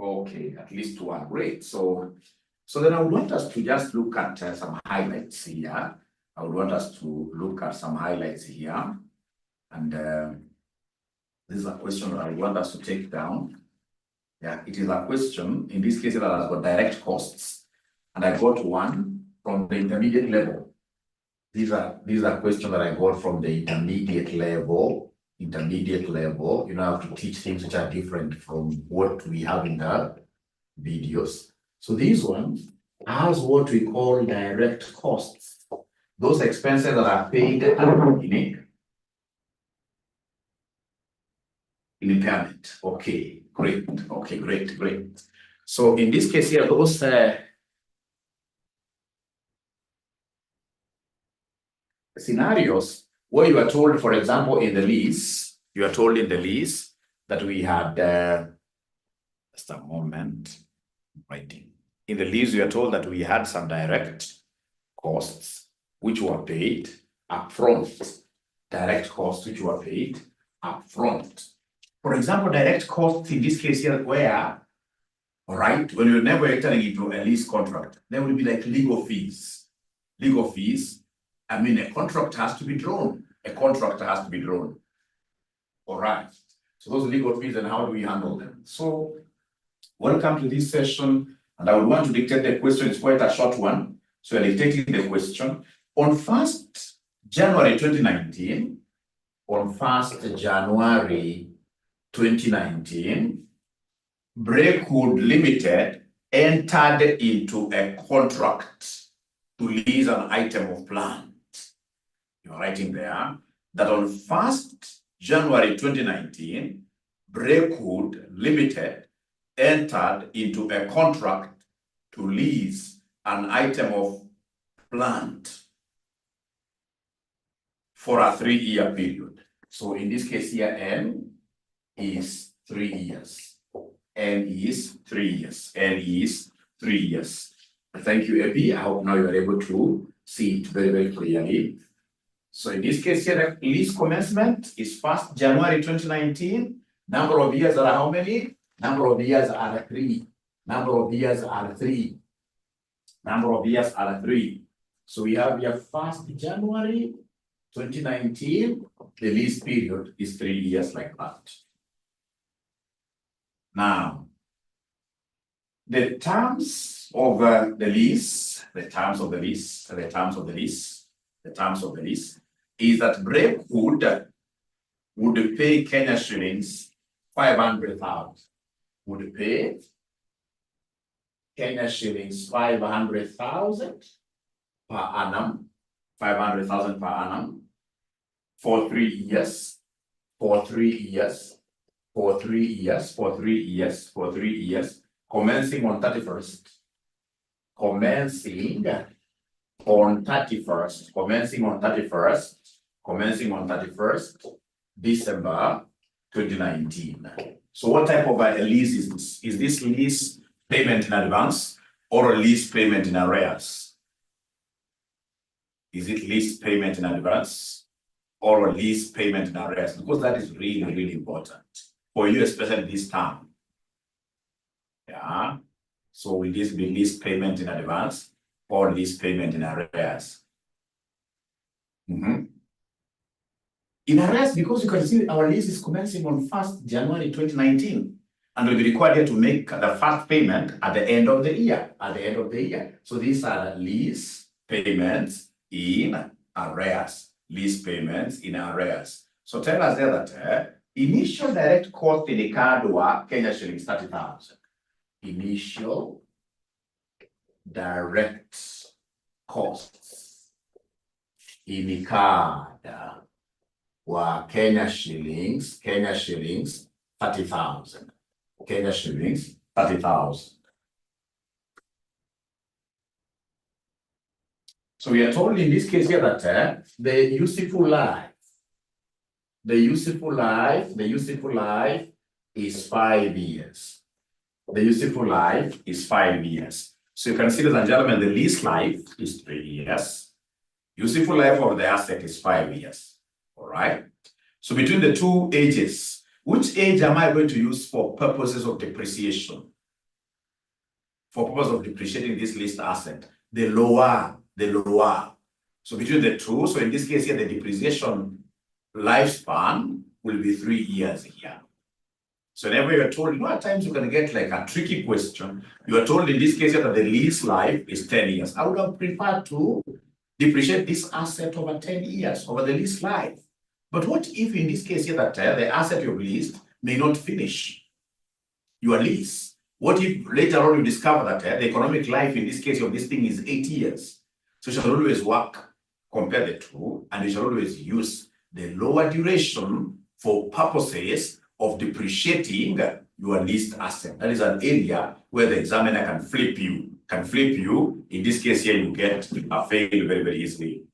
Okay, at least one. Great. So then I would want us to just look at some highlights here. I would want us to look at some highlights here. And this is a question that I want us to take down. Yeah, it is a question, in this case, that has got direct costs. And I got one from the intermediate level. These are questions that I got from the intermediate level. You know, I have to teach things which are different from what we have in the videos. So this one has what we call direct costs. Those expenses that are paid at the beginning in impairment. Okay, great. Okay, great. So in this case here, those scenarios where you are told, for example, in the lease, you are told in the lease that we had, just a moment, writing. In the lease, you are told that we had some direct costs which were paid upfront. Direct costs which were paid upfront. For example, direct costs in this case here, where, all right, when you're never entering into a lease contract, there will be like legal fees. Legal fees. I mean, a contract has to be drawn. All right. So those legal fees, and how do we handle them? So welcome to this session. And I would want to dictate the question. It's quite a short one. So I'm dictating the question. On 1st January 2019, Breakwood Limited entered into a contract to lease an item of land. You're writing there that on 1st January 2019, Breakwood Limited entered into a contract to lease an item of land for a 3-year period. So in this case here, N is 3 years. N is 3 years. Thank you, Abby. I hope now you are able to see it very, very clearly. So in this case here, the lease commencement is 1st January 2019. Number of years are how many? Number of years are 3. So we have here 1st January 2019. The lease period is 3 years like that. Now, the terms of the lease is that Breakwood would pay Kenya shillings 500,000. Would pay Kenya shillings 500,000 per annum. 500,000 per annum for 3 years. Commencing on 31st December 2019. So what type of a lease is this? Is this lease payment in advance or a lease payment in arrears? Is it lease payment in advance or a lease payment in arrears? Because that is really, really important for you, especially this time. Yeah. So will this be lease payment in advance or lease payment in arrears? In arrears, because you can see our lease is commencing on 1st January 2019, and we'll be required here to make the first payment at the end of the year. So these are lease payments in arrears. So tell us there that initial direct cost in the card were Kenya shillings 30,000. Initial direct costs in the card were Kenya shillings 30,000. So we are told in this case here that the useful life is 5 years. So you can see, ladies and gentlemen, the lease life is 3 years. Useful life of the asset is 5 years. All right. So between the two ages, which age am I going to use for purposes of depreciation? for purpose of depreciating this leased asset, the lower. So between the two, so in this case here, the depreciation lifespan will be 3 years here. So whenever you're told, at times you can get like a tricky question. You are told in this case here that the lease life is 10 years. I would have preferred to depreciate this asset over 10 years, over the lease life. But what if in this case here that the asset you've leased may not finish your lease? What if later on you discover that the economic life in this case of this thing is 8 years? So you shall always compare the two, and you shall always use the lower duration for purposes of depreciating your leased asset. That is an area where the examiner can flip you. In this case here, you get a fail very, very easily.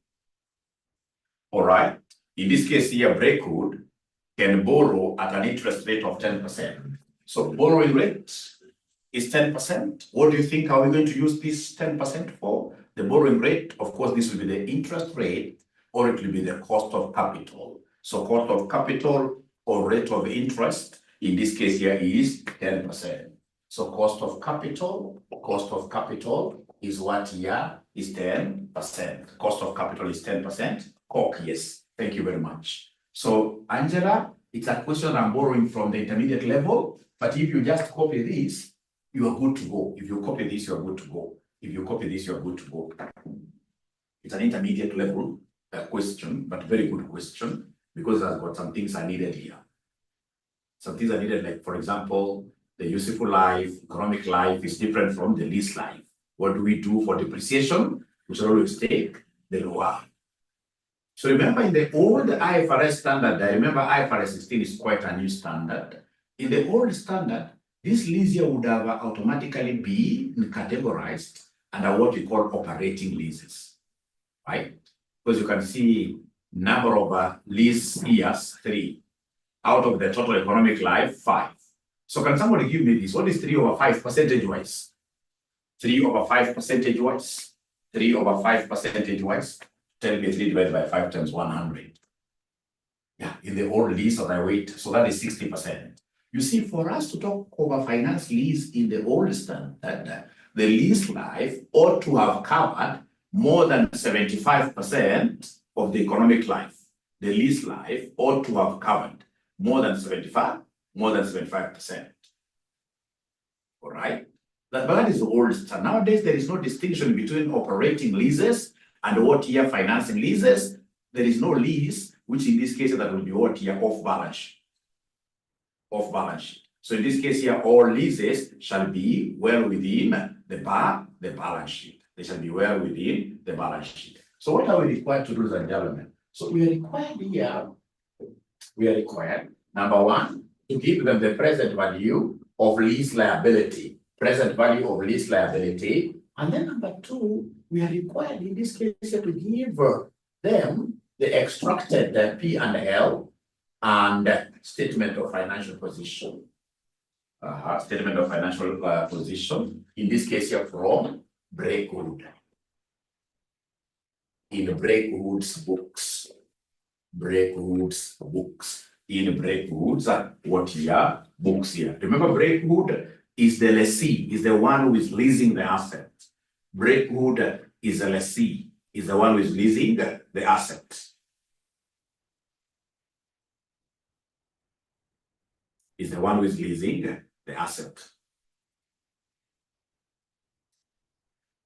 All right. In this case here, Breakwood can borrow at an interest rate of 10%. So borrowing rate is 10%. What do you think are we going to use this 10% for? The borrowing rate, of course, this will be the interest rate, or it will be the cost of capital. So cost of capital or rate of interest, in this case here, is 10%. So cost of capital is what here is 10%. Cost of capital is 10%. Cork, yes. Thank you very much. So Angela, it's a question I'm borrowing from the intermediate level, but if you just copy this, you are good to go. If you copy this, you are good to go. If you copy this, you are good to go. It's an intermediate level question, but very good question, because it has got some things are needed here. Some things are needed, like, for example, the useful life, economic life is different from the lease life. What do we do for depreciation? We should always take the lower. So remember, in the old IFRS standard, I remember IFRS 16 is quite a new standard. In the old standard, this lease year would have automatically been categorized under what we call operating leases, right? Because you can see number of lease years, 3. Out of the total economic life, 5. So can somebody give me this? What is 3 over 5 percentage-wise? 3 over 5 percentage-wise? 3 over 5 percentage-wise? Tell me 3 divided by 5 times 100. Yeah, in the old lease of my weight, so that is 60%. You see, for us to talk over finance lease in the old standard, the lease life ought to have covered more than 75% of the economic life. The lease life ought to have covered more than 75%. All right? But that is the old standard. Nowadays, there is no distinction between operating leases and what year financing leases. There is no lease, which in this case, that will be what year off balance sheet. Off balance sheet. So in this case here, all leases shall be well within the balance sheet. They shall be well within the balance sheet. So what are we required to do, ladies and gentlemen? So we are required here, number 1, to give them the present value of lease liability. Present value of lease liability. And then number 2, we are required in this case to give them the extracted P&L and statement of financial position. Statement of financial position, in this case here from Breakwood. In Breakwood's books. In Breakwood's what here? Books here. Remember, Breakwood is the lessee, is the one who is leasing the asset. Breakwood is a lessee, is the one who is leasing the asset. Is the one who is leasing the asset.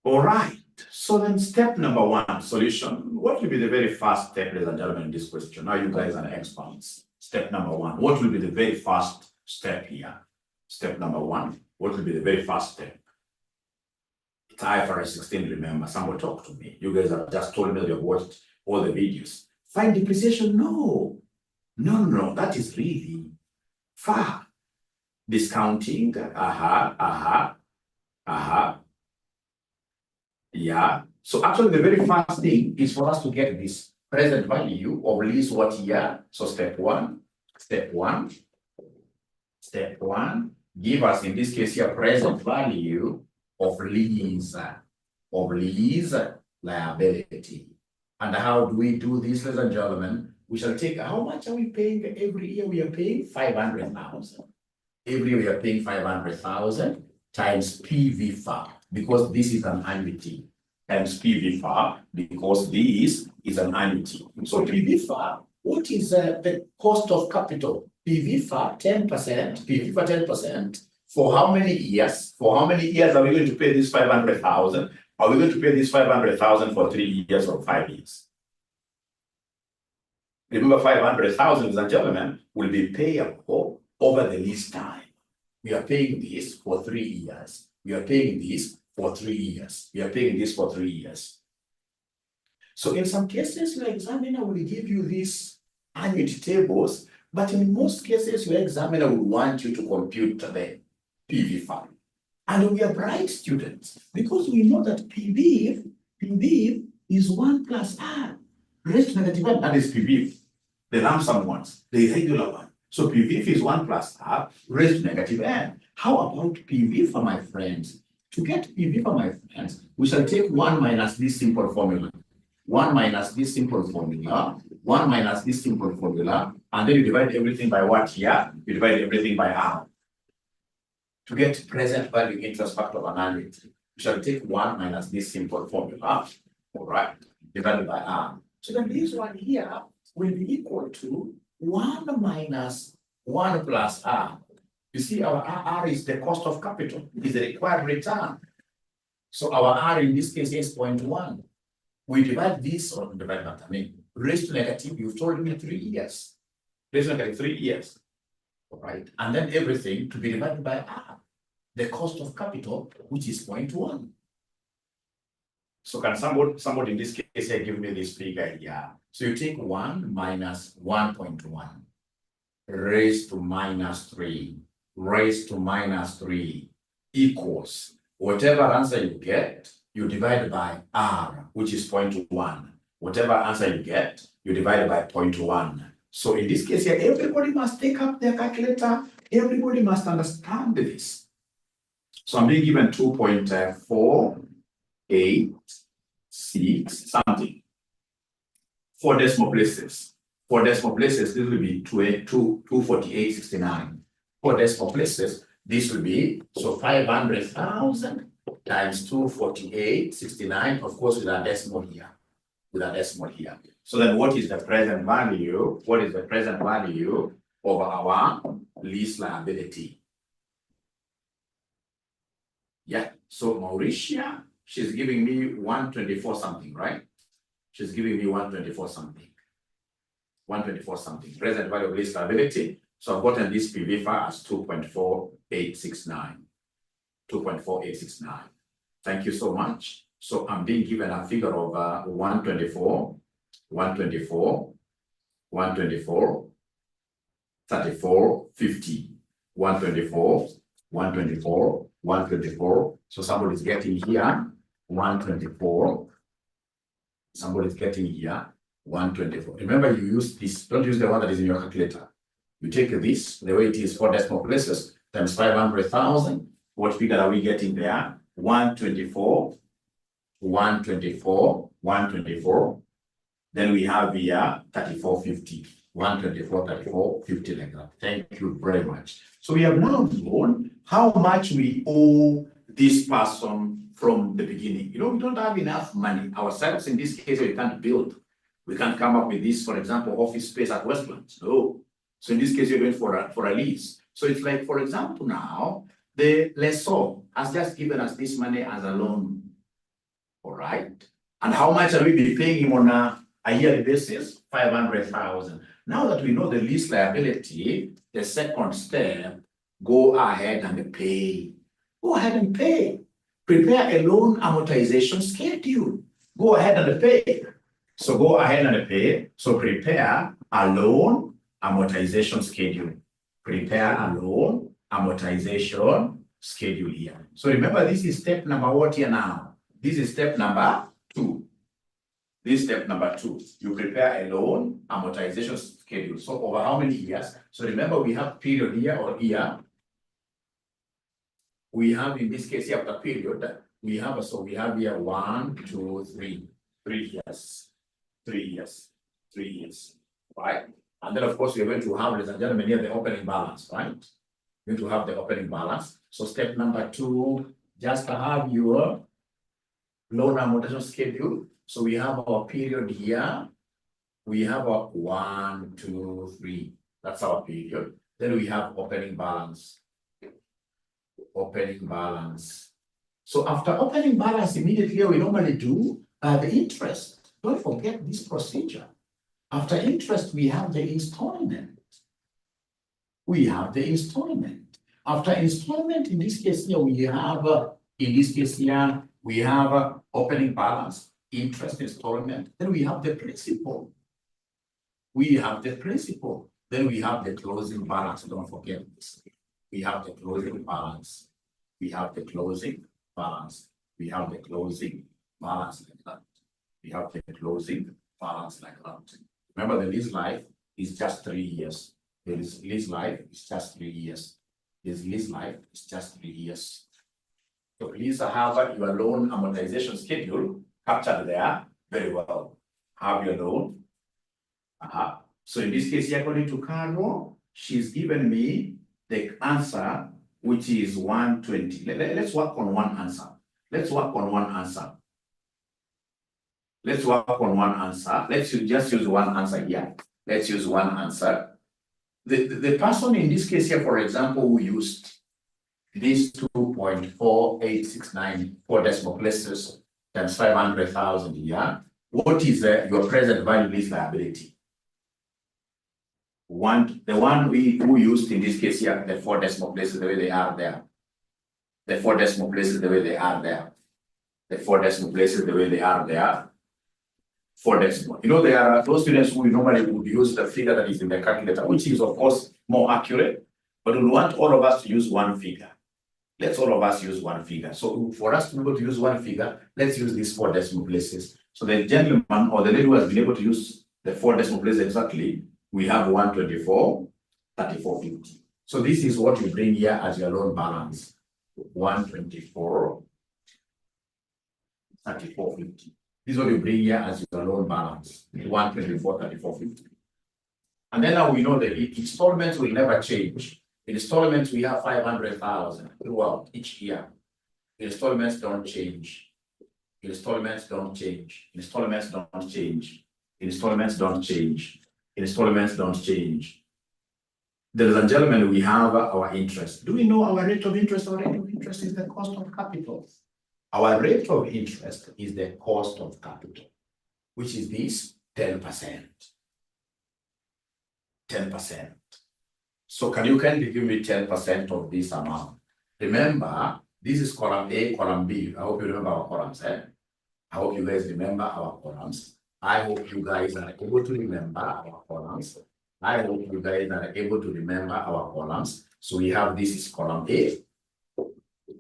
All right. So then step number 1, solution. What will be the very first step, ladies and gentlemen, in this question? Now you guys are experts. Step number 1. What will be the very first step here? Step number 1. What will be the very first step? It's IFRS 16, remember. Somebody talk to me. You guys have just told me that you've watched all the videos. Find depreciation? No. That is really far. Discounting, yeah. So actually the very first thing is for us to get this present value of lease what year. So step one, give us in this case here present value of lease liability. And how do we do this, ladies and gentlemen? We shall take, how much are we paying every year? We are paying 500,000. Every year we are paying 500,000. times PV-FA, because this is an annuity, times PV-FA, because this is an annuity. So PV-FA, what is the cost of capital? PV-FA 10%, PV-FA 10%. For how many years? For how many years are we going to pay this 500,000? Are we going to pay this 500,000 for 3 years or 5 years? Remember, 500,000, ladies and gentlemen, will be payable over the lease time. We are paying this for 3 years. We are paying this for 3 years. We are paying this for 3 years. So in some cases, your examiner will give you these annuity tables, but in most cases, your examiner will want you to compute the PV-FA. And we are bright students because we know that PV is 1 plus R raised to negative n. That is PV, the lump sum ones, the irregular one. So PV is 1 plus R raised to negative n. How about PV for my friends? To get PV for my friends, we shall take 1 minus this simple formula. 1 minus this simple formula, 1 minus this simple formula, and then you divide everything by what here? You divide everything by R. To get present value interest factor of an annuity, we shall take 1 minus this simple formula, all right, divided by R. So then this one here will be equal to 1 minus 1 plus R. You see, our R is the cost of capital, is the required return. So our R in this case is 0.1. We divide this, or divide that, I mean, raised to negative, you've told me 3 years. Raised to negative 3 years. All right, and then everything to be divided by R, the cost of capital, which is 0.1. So can somebody in this case here give me this figure here? So you take 1 minus 1.1 raised to minus 3 raised to minus 3 equals whatever answer you get, you divide by R, which is 0.1. Whatever answer you get, you divide by 0.1. So in this case here, everybody must take up their calculator. Everybody must understand this. So I'm being given 2.486 something. 4 decimal places. 4 decimal places, this will be 248.69. 4 decimal places, this will be, so 500,000 times 248.69, of course, with a decimal here. With a decimal here. So then what is the present value? What is the present value of our lease liability? Yeah, so Mauritia, she's giving me 124 something, right? She's giving me 124 something. 124 something. Present value of lease liability. So I've gotten this PV-FA as 2.4869. 2.4869. Thank you so much. So I'm being given a figure of 124, 124, 124, 34, 50, 124, 124, 124. So somebody's getting here 124. Somebody's getting here 124. Remember, you use this, don't use the one that is in your calculator. You take this, the way it is, 4 decimal places, times 500,000. What figure are we getting there? 124, 124, 124. Then we have here 3450, 124, 34, 50 like that. Thank you very much. So we have now known how much we owe this person from the beginning. You know, we don't have enough money ourselves. In this case, we can't build. We can't come up with this, for example, office space at Westlands. No. So in this case, you're going for a lease. So it's like, for example, now the lessor has just given us this money as a loan. All right. And how much are we be paying him on a yearly basis? 500,000. Now that we know the lease liability, the second step, go ahead and pay. Go ahead and pay. Prepare a loan amortization schedule. Go ahead and pay. So go ahead and pay. So prepare a loan amortization schedule. Prepare a loan amortization schedule here. So remember, this is step number what here now? This is step number 2. This is step number 2. You prepare a loan amortization schedule. So over how many years? So remember, we have period here or year. We have in this case here the period. We have, so we have here 1, 2, 3. 3 years. 3 years. 3 years. Right? And then of course we're going to have, ladies and gentlemen, here the opening balance, right? You need to have the opening balance. So step number 2, just have your loan amortization schedule. So we have our period here. We have a 1, 2, 3. That's our period. Then we have opening balance. Opening balance. So after opening balance, immediately we normally do the interest. Don't forget this procedure. After interest, we have the installment. We have the installment. After installment, in this case here, we have, we have opening balance, interest installment. Then we have the principal. We have the principal. Then we have the closing balance. Don't forget this. We have the closing balance. We have the closing balance. We have the closing balance like that. We have the closing balance like that. Remember, the lease life is just 3 years. The lease life is just 3 years. This lease life is just 3 years. So please have your loan amortization schedule captured there very well. Have your loan. So in this case, according to Carol, she's given me the answer, which is 120. Let's work on one answer. Let's work on one answer. Let's work on one answer. Let's just use one answer here. Let's use one answer. The person in this case here, for example, who used these 2.4869 4 decimal places times 500,000 here, what is your present value lease liability? The one who used in this case here, the 4 decimal places the way they are there. The 4 decimal places the way they are there. The 4 decimal places the way they are there. 4 decimal. You know, there are those students who normally would use the figure that is in the calculator, which is of course more accurate, but we want all of us to use one figure. Let's all of us use one figure. So for us to be able to use one figure, let's use these 4 decimal places. So the gentleman or the lady who has been able to use the 4 decimal places exactly, we have 124, 3450. So this is what you bring here as your loan balance. 124, 3450. This is what you bring here as your loan balance. 124, 3450. And then now we know that installments will never change. In installments, we have 500,000 throughout each year. Installments don't change. Installments don't change. Installments don't change. Installments don't change. Installments don't change. Ladies and gentlemen, we have our interest. Do we know our rate of interest? Our rate of interest is the cost of capital. Our rate of interest is the cost of capital, which is this 10%. 10%. So can you kindly give me 10% of this amount? Remember, this is column A, column B. I hope you remember our columns. I hope you guys remember our columns. I hope you guys are able to remember our columns. I hope you guys are able to remember our columns. So we have this is column A,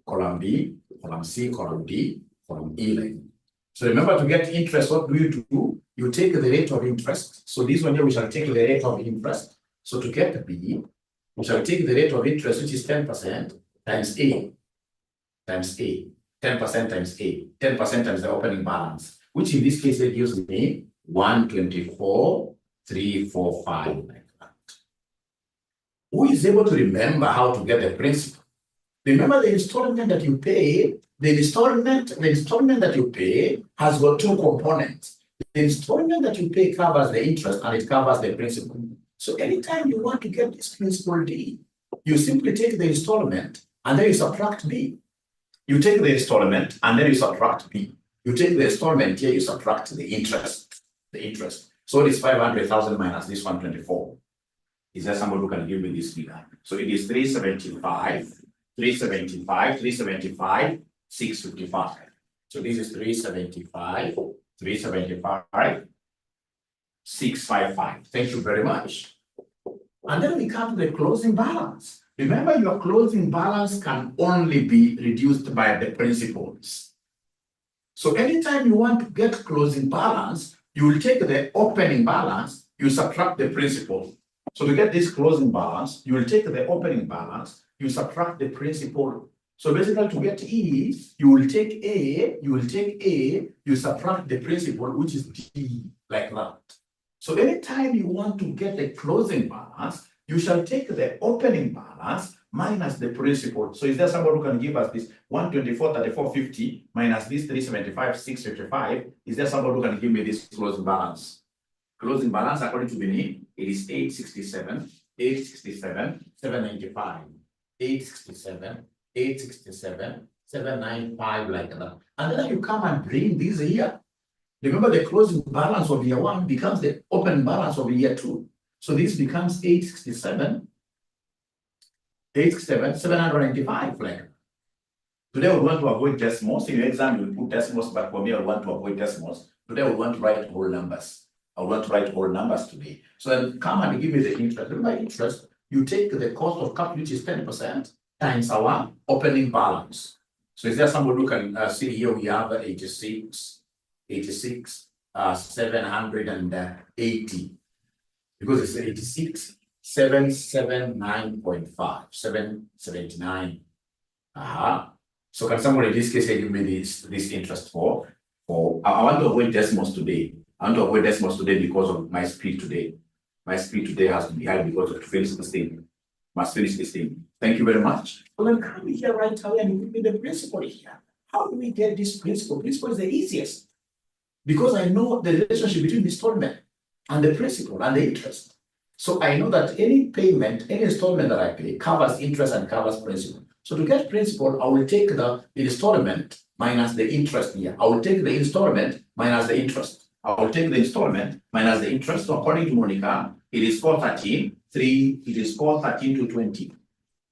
column B, column C, column D, column E line. So remember, to get interest, what do? You take the rate of interest. So this one here, we shall take the rate of interest. So to get B, we shall take the rate of interest, which is 10% times A, times A, 10% times A, 10% times the opening balance, which in this case, it gives me 124,345 like that. Who is able to remember how to get the principal? Remember the installment that you pay. The installment that you pay has got 2 components. The installment that you pay covers the interest and it covers the principal. So anytime you want to get this principal D, you simply take the installment and then you subtract B. You take the installment and then you subtract B. You take the installment here, you subtract the interest. The interest. So it is 500,000 minus this 124. Is there somebody who can give me this figure? So it is 375, 655. So this is 375, 655. Thank you very much. And then we come to the closing balance. Remember, your closing balance can only be reduced by the principals. So anytime you want to get closing balance, you will take the opening balance, you subtract the principal. So to get this closing balance, you will take the opening balance, you subtract the principal. So basically, to get E, you will take A, you subtract the principal, which is D, like that. So anytime you want to get a closing balance, You shall take the opening balance minus the principal. So is there somebody who can give us this 124, 34, 50 minus this 375, 655? Is there somebody who can give me this closing balance? Closing balance, according to Benin, it is 867, 867, 795, 867, 867, 795, like that. And then you come and bring this here. Remember, the closing balance of year one becomes the open balance of year two. So this becomes 867, 795, like. Today we want to avoid decimals. In your exam, you will put decimals, but for me, I want to avoid decimals. Today we want to write whole numbers. I want to write whole numbers today. So then come and give me the interest. Remember, interest, you take the cost of capital, which is 10%, times our opening balance. So is there somebody who can see here we have 86, 780. Because it's 86, 779.5, 779. So can somebody in this case give me this interest for I want to avoid decimals today. I want to avoid decimals today because of my speed today. My speed today has to be high because of to finish this thing. Must finish this thing. Thank you very much. Well, then come here right away and give me the principle here. How do we get this principle? Principle is the easiest. Because I know the relationship between the installment and the principal and the interest. So I know that any payment, any installment that I pay covers interest and covers principal. So to get principal, I will take the installment minus the interest here. I will take the installment minus the interest. I will take the installment minus the interest. So according to Monica, it is 413, 3, it is 413 to 20.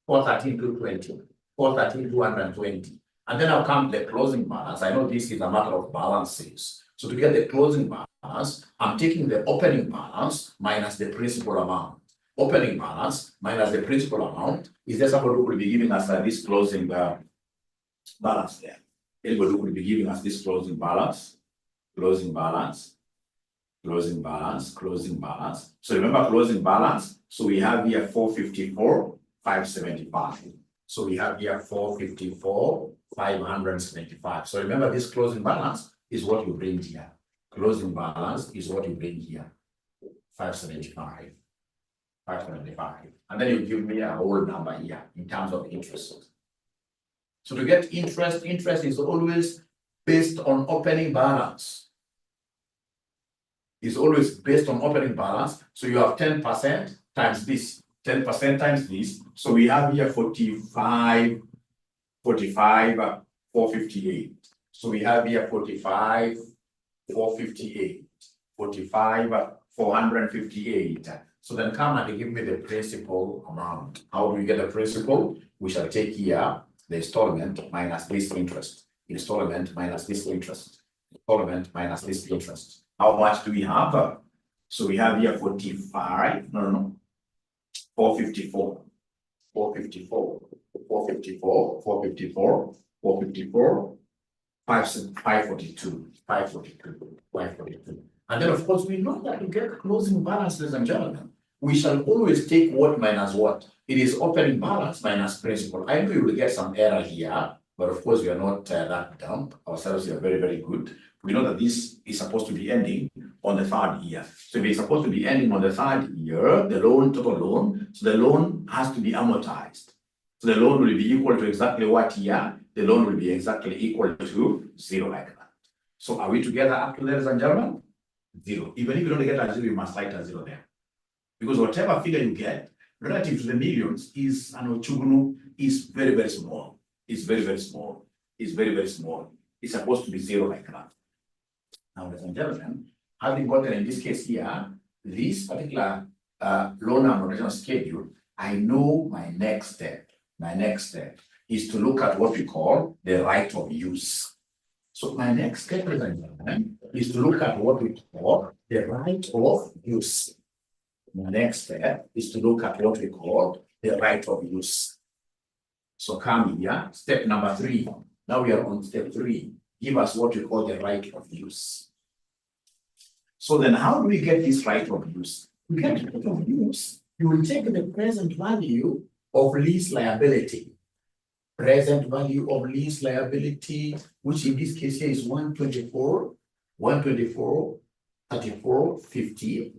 413 to 20. 413 to 120. And then I'll come to the closing balance. I know this is a matter of balances. So to get the closing balance, I'm taking the opening balance minus the principal amount. Opening balance minus the principal amount. Is there somebody who will be giving us this closing balance there? Anybody who will be giving us this closing balance? Closing balance, closing balance, closing balance. So remember closing balance. So we have here 454, 575. So we have here 454, 575. So remember this closing balance is what you bring here. Closing balance is what you bring here. 575. 575. And then you give me a whole number here in terms of interest. So to get interest, interest is always based on opening balance. Is always based on opening balance. So you have 10% times this, 10% times this. So we have here 45, 458. So we have here 45, 458, 45, 458. So then come and give me the principal amount. How do we get the principal? We shall take here the installment minus this interest. Installment minus this interest. Installment minus this interest. How much do we have? So we have here 45, 454, 454, 454, 454, 454, 542, 542, 542. And then of course we know that to get closing balance, ladies and gentlemen, we shall always take what minus what? It is opening balance minus principal. I know you will get some error here, but of course we are not that dumb. Ourselves, we are very, very good. We know that this is supposed to be ending on the third year. So if it's supposed to be ending on the third year, the loan, total loan, so the loan has to be amortized. So the loan will be equal to exactly what year? The loan will be exactly equal to 0 like that. So are we together up to there, ladies and gentlemen? 0. Even if you don't get a 0, you must write a 0 there. Because whatever figure you get relative to the millions is very, very small. It's very, very small. It's very, very small. It's supposed to be 0 like that. Now, ladies and gentlemen, having gotten in this case here, this particular loan amortization schedule, I know my next step. My next step is to look at what we call the right of use. So my next step, ladies and gentlemen, is to look at what we call the right of use. My next step is to look at what we call the right of use. So come here, step number 3. Now we are on step 3. Give us what we call the right of use. So then how do we get this right of use? To get right of use, you will take the present value of lease liability. Present value of lease liability, which in this case here is 124, 34, 50.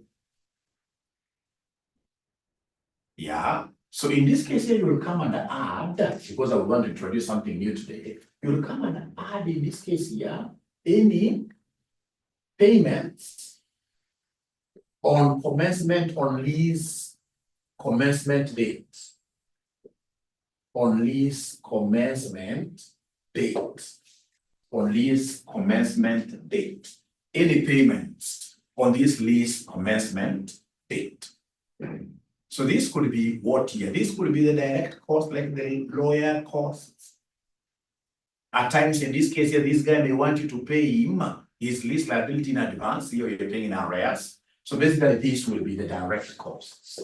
Yeah. So in this case here, you will come and add, because I want to introduce something new today. You will come and add, in this case here, any payments on commencement on lease commencement date. On lease commencement date. On lease commencement date. Any payments on this lease commencement date. So this could be what here? This could be the direct cost, like the lawyer costs. At times, in this case here, this guy may want you to pay him his lease liability in advance. Here you're paying in arrears. So basically, this will be the direct costs.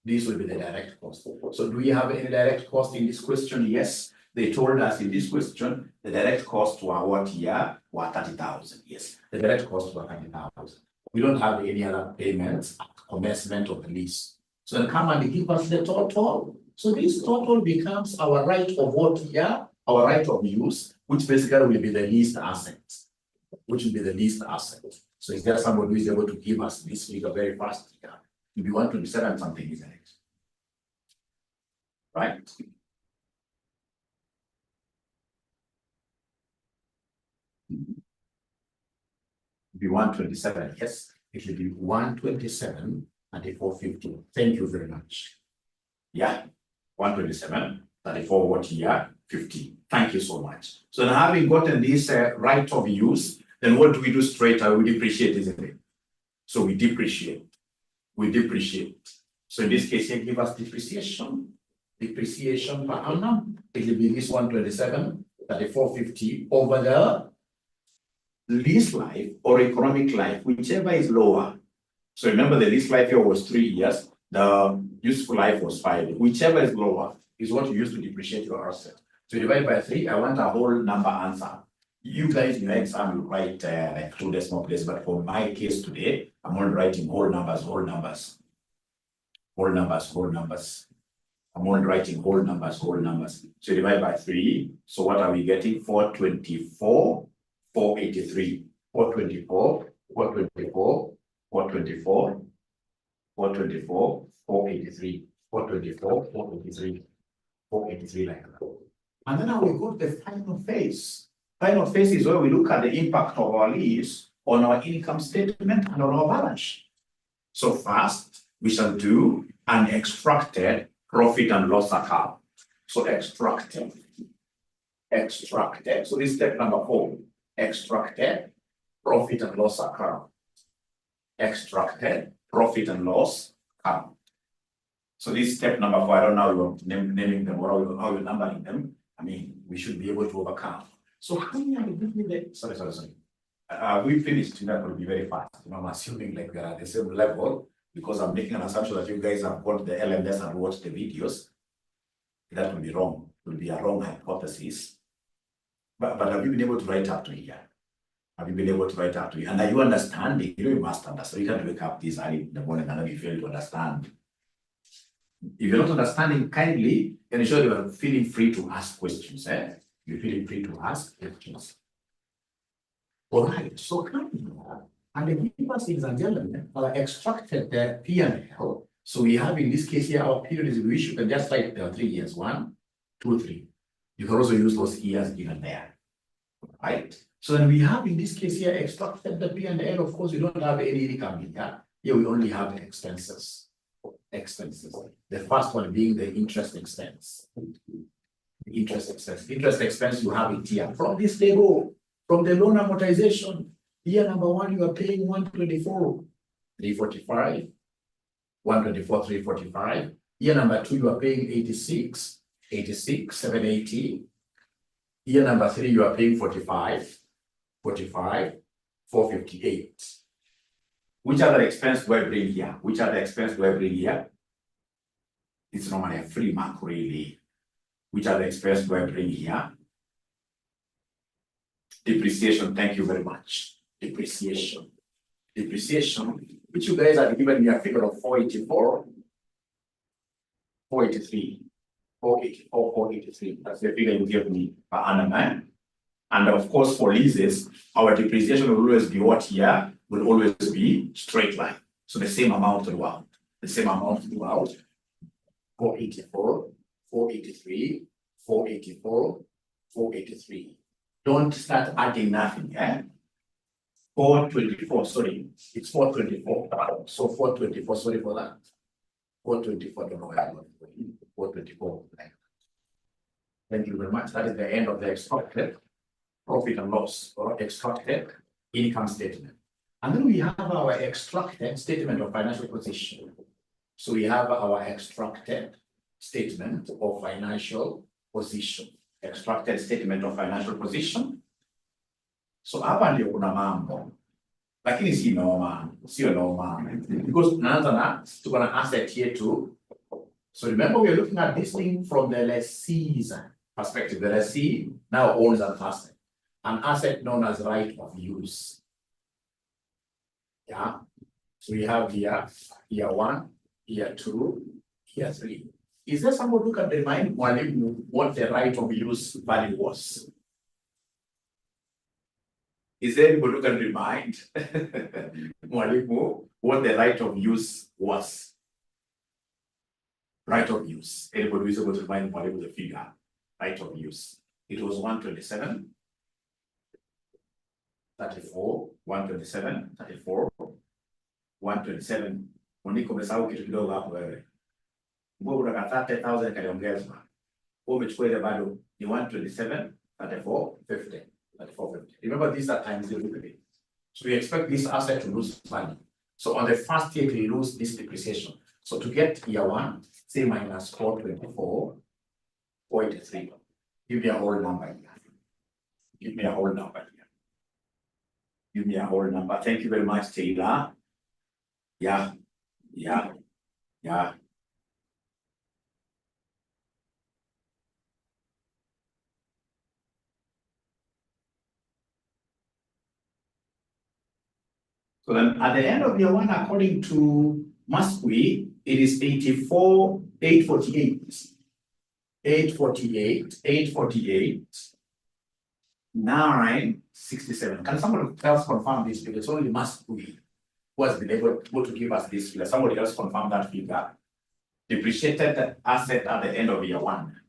This will be the direct cost. So do we have any direct cost in this question? Yes. They told us in this question, the direct costs were what here? Were 30,000. Yes. The direct costs were 30,000. We don't have any other payments at commencement of the lease. So then come and give us the total. So this total becomes our right of what here? Our right of use, which basically will be the leased asset. Which will be the leased asset. So is there somebody who is able to give us this figure very fast here? If you want to decide on something, isn't it? Right? Be 127, yes, it will be 127 and 450. Thank you very much. Yeah, 127, 34 what here? 50. Thank you so much. So now having gotten this right of use, then what do we do straight away? We depreciate, isn't it? So we depreciate. We depreciate. So in this case, here give us depreciation. Depreciation per annum. It will be this 127, 3450 over the lease life or economic life, whichever is lower. So remember the lease life here was 3 years, the useful life was 5. Whichever is lower is what you use to depreciate your asset. So divide by 3, I want a whole number answer. You guys in your exam will write like 2 decimal places, but for my case today, I'm only writing whole numbers, whole numbers. Whole numbers, whole numbers. I'm only writing whole numbers, whole numbers. So divide by 3. So what are we getting? 424. 483, 424, 424, 424, 424, 483, 424, 483, 483 like that. And then now we go to the final phase. Final phase is where we look at the impact of our lease on our income statement and on our balance sheet. So first, we shall do an extracted profit and loss account. So extracted. So this is step number 4. Extracted profit and loss account. Extracted profit and loss account. So this is step number 4. I don't know how you're naming them or how you're numbering them. I mean, we should be able to overcome. So how many are we the sorry. We finished. That will be very fast. I'm assuming like we are at the same level because I'm making an assumption that you guys have got the LMS and watched the videos. That will be wrong. It will be a wrong hypothesis. But have you been able to write up to here? Have you been able to write up to here? And are you understanding? You must understand. You can't wake up this early in the morning and then you fail to understand. If you're not understanding kindly, then ensure you are feeling free to ask questions. You're feeling free to ask questions. All right. So come here and the givers, ladies and gentlemen, are extracted the P&L. So we have in this case here our period is which you can just write 3 years. 1, 2, 3. You can also use those years given there. Right? So then we have in this case here extracted the P&L. Of course, we don't have any income here. Here we only have expenses. Expenses. The first one being the interest expense. The interest expense. Interest expense you have it here. From this table, from the loan amortization, year number 1, you are paying 124, 345. 124, 345. Year number 2, you are paying 86, 780. Year number 3, you are paying 45, 458. Which other expense do I bring here? Which other expense do I bring here? It's normally a free mark, really. Which other expense do I bring here? Depreciation, thank you very much. Depreciation, which you guys are given me a figure of 484, 483, 484, 483. That's the figure you give me per annum. And of course, for leases, our depreciation will always be what here? Will always be straight line. So the same amount throughout. The same amount throughout. 484, 483, 484, 483. Don't start adding nothing, eh? 424, sorry, it's 424. So 424, sorry for that. 424, don't know where I got 424. Thank you very much. That is the end of the extracted profit and loss or extracted income statement. And then we have our extracted statement of financial position. So we have our extracted statement of financial position. Extracted statement of financial position. So hapa ndio kuna mambo. Lakini si normal, sio normal. Because tunaanza na tuko na asset yetu. So remember we are looking at this thing from the lessee's perspective. The lessee now owns an asset known as right of use. Yeah. So we have here, year 1, year 2, year 3. Is there someone who can remind Mwalimu what the right of use value was? Is there anyone who can remind Mwalimu what the right of use was? Right of use. Anybody who is able to remind Mwalimu the figure? Right of use. It was 127, 34, 127, 34, 127. Moniko umesahau kitu kidogo hapo wewe. Mbona unaka 30,000 kaliongezwa. Umechukua ile bado ni 127, 34, 50. 3450. Remember, these are times zero. So we expect this asset to lose value. So on the first year, we lose this depreciation. So to get year 1, say minus 424, 483. Give me a whole number here. Give me a whole number here. Give me a whole number. Thank you very much, Taylor. Yeah. So then at the end of year 1, according to Masqui, it is 84, 848. 848, 967. Can someone else confirm this figure? It's only Masqui who has been able to give us this figure. Somebody else confirm that figure. Depreciated asset at the end of year 1.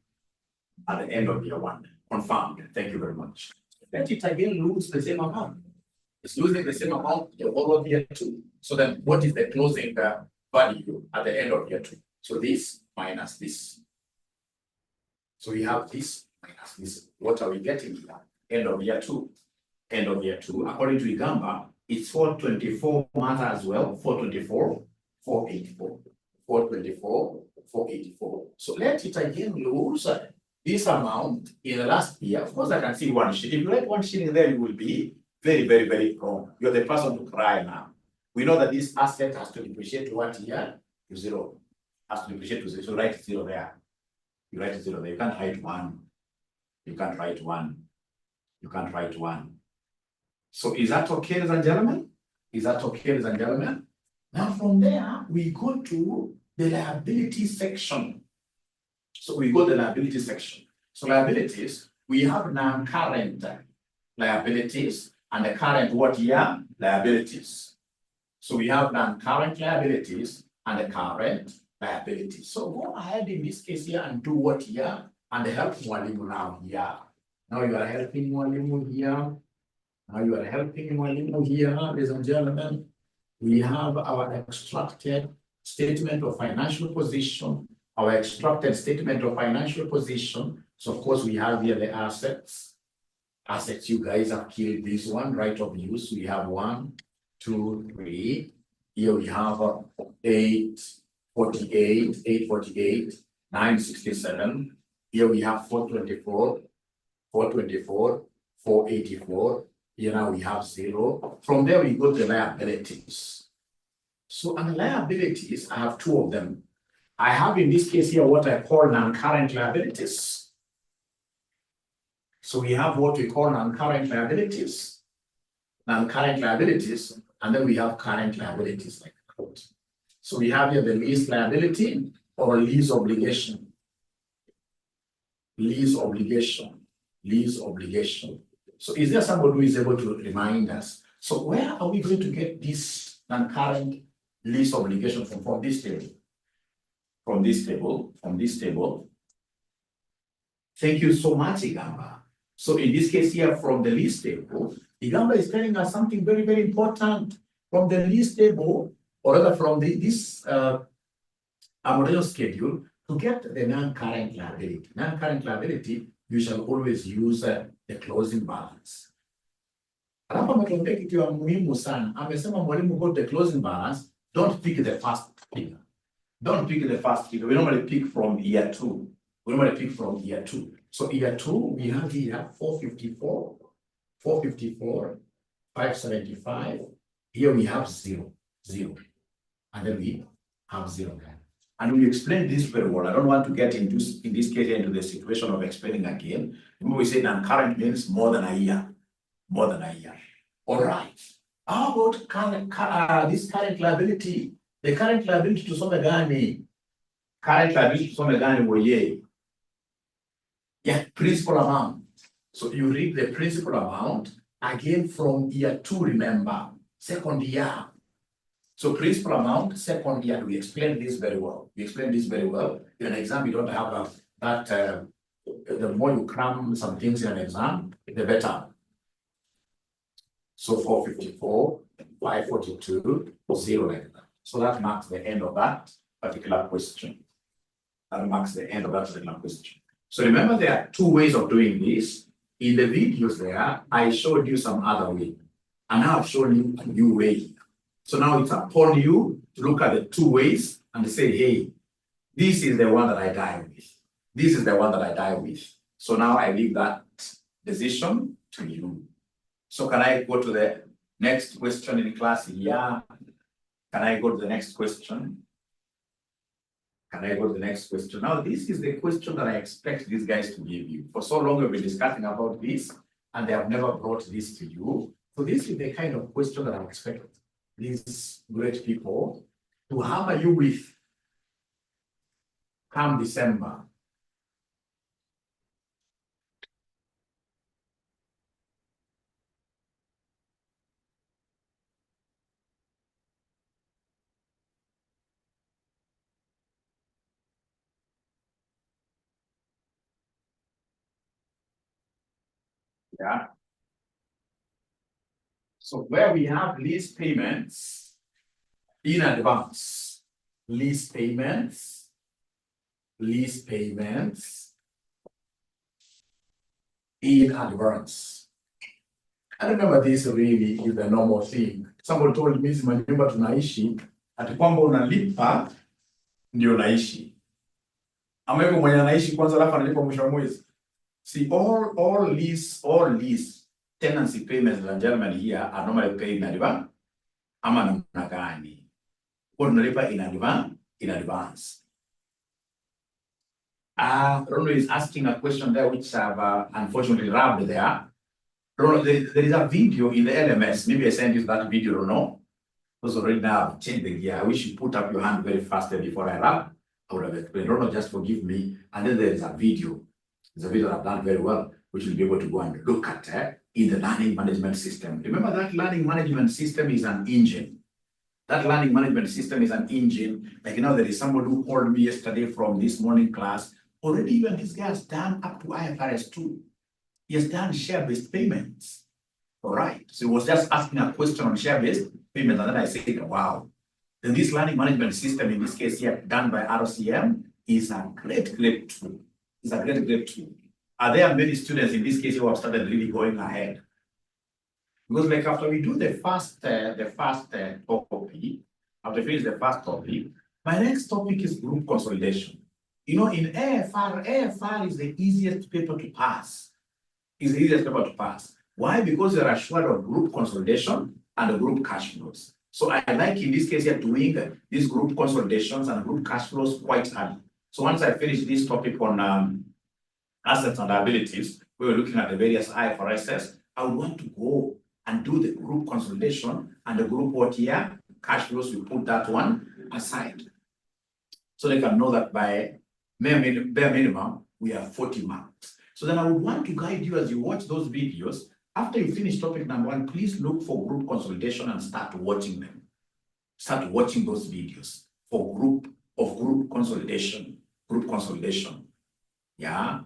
At the end of year 1. Confirmed. Thank you very much. Let it again lose the same amount. It's losing the same amount the whole of year 2. So then what is the closing value at the end of year 2? So this minus this. So we have this minus this. What are we getting here? End of year 2. End of year 2. According to Igamba, it's 424 matter as well. 424, 484. 424, 484. So let it again lose this amount in the last year. Of course, I can see 1 shilling. If you write 1 shilling there, you will be very, very, very wrong. You're the person to cry now. We know that this asset has to depreciate to what year? To 0. Has to depreciate to 0. So write 0 there. You write 0 there. You can't write 1. You can't write 1. You can't write 1. So is that okay, ladies and gentlemen? Is that okay, ladies and gentlemen? Now from there, we go to the liability section. So we go to the liability section. So liabilities, we have non-current liabilities and the current what year? Liabilities. So we have non-current liabilities and the current liabilities. So go ahead in this case here and do what here and help Mwalimu now here. Now you are helping Mwalimu here. Now you are helping Mwalimu here, ladies and gentlemen. We have our extracted statement of financial position, our extracted statement of financial position. So of course we have here the assets. Assets, you guys have killed this one, right of use. We have 1, 2, 3. Here we have 848, 967. Here we have 424, 484. Here now we have 0. From there we go to liabilities. So on the liabilities, I have 2 of them. I have in this case here what I call non-current liabilities. So we have what we call non-current liabilities. Non-current liabilities, and then we have current liabilities like that. So we have here the lease liability or lease obligation. Lease obligation. So is there somebody who is able to remind us? So where are we going to get this non-current lease obligation from this table? from this table, Thank you so much, Igamba. So in this case here, from the lease table, Igamba is telling us something very, very important. From the lease table, or rather from this amortization schedule, to get the non-current liability. Non-current liability, you shall always use the closing balance. Hapa ametuambia kitu ya muhimu sana. Amesema mwalimu, got the closing balance, don't pick the first figure. Don't pick the first figure. We normally pick from year 2. We normally pick from year 2. So year 2, we have here 454, 575. Here we have 0. And then we have 0 there. And we explained this very well. I don't want to get into, in this case, into the situation of explaining again. Remember we said non-current means more than a year. More than a year. All right. How about this current liability? The current liability to some gani? Current liability to some gani woye? Yeah, principal amount. So you read the principal amount again from year 2, remember, second year. So principal amount, second year, we explained this very well. In an exam, you don't have that, the more you cram some things in an exam, the better. So 454, 542, 0 like that. So that marks the end of that particular question. So remember, there are 2 ways of doing this. In the videos there, I showed you some other way. And now I've shown you a new way. So now it's upon you to look at the 2 ways and say, hey, this is the one that I die with. So now I leave that decision to you. So can I go to the next question in class? Yeah. Can I go to the next question? Now, this is the question that I expect these guys to give you. For so long, we've been discussing about this, and they have never brought this to you. So this is the kind of question that I expect these great people to hammer you with come December. Yeah. So where we have lease payments in advance, lease payments in advance. I remember this really is the normal thing. Somebody told me, manyumba tunaishi, ati kwamba unalipa ndio naishi. Ama yuko mwenye anaishi kwanza alafu analipa mwisho wa mwezi. See, all lease tenancy payments in Germany here are normally paid in advance. Ama namna gani? Kwa tunalipa in advance. Rono is asking a question there which I've unfortunately rubbed there. Rono, there is a video in the LMS. Maybe I sent you that video, Rono. Because already now I've changed the gear. I wish you put up your hand very fast before I rub. I would have explained. Rono, just forgive me. And then there is a video. There's a video I've done very well, which you'll be able to go and look at in the learning management system. Remember that learning management system is an engine. Like, there is somebody who called me yesterday from this morning class. Already even this guy has done up to IFRS2. He has done share-based payments. All right. So he was just asking a question on share-based payments. And then I said, wow. Then this learning management system, in this case here, done by RCM, is a great tool. Are there many students in this case who have started really going ahead? Because like after we do the first topic, after we finish the first topic, my next topic is group consolidation. You know, in AFR is the easiest paper to pass. Why? Because you're assured of group consolidation and group cash flows. So I like in this case here doing these group consolidations and group cash flows quite early. So once I finish this topic on assets and liabilities, we were looking at the various IFRSs, I would want to go and do the group consolidation and the group what year cash flows, we put that one aside. So they can know that by bare minimum, we have 40 marks. So then I would want to guide you as you watch those videos. After you finish topic number 1, please look for group consolidation and start watching them. Start watching those videos for group of group consolidation. Yeah.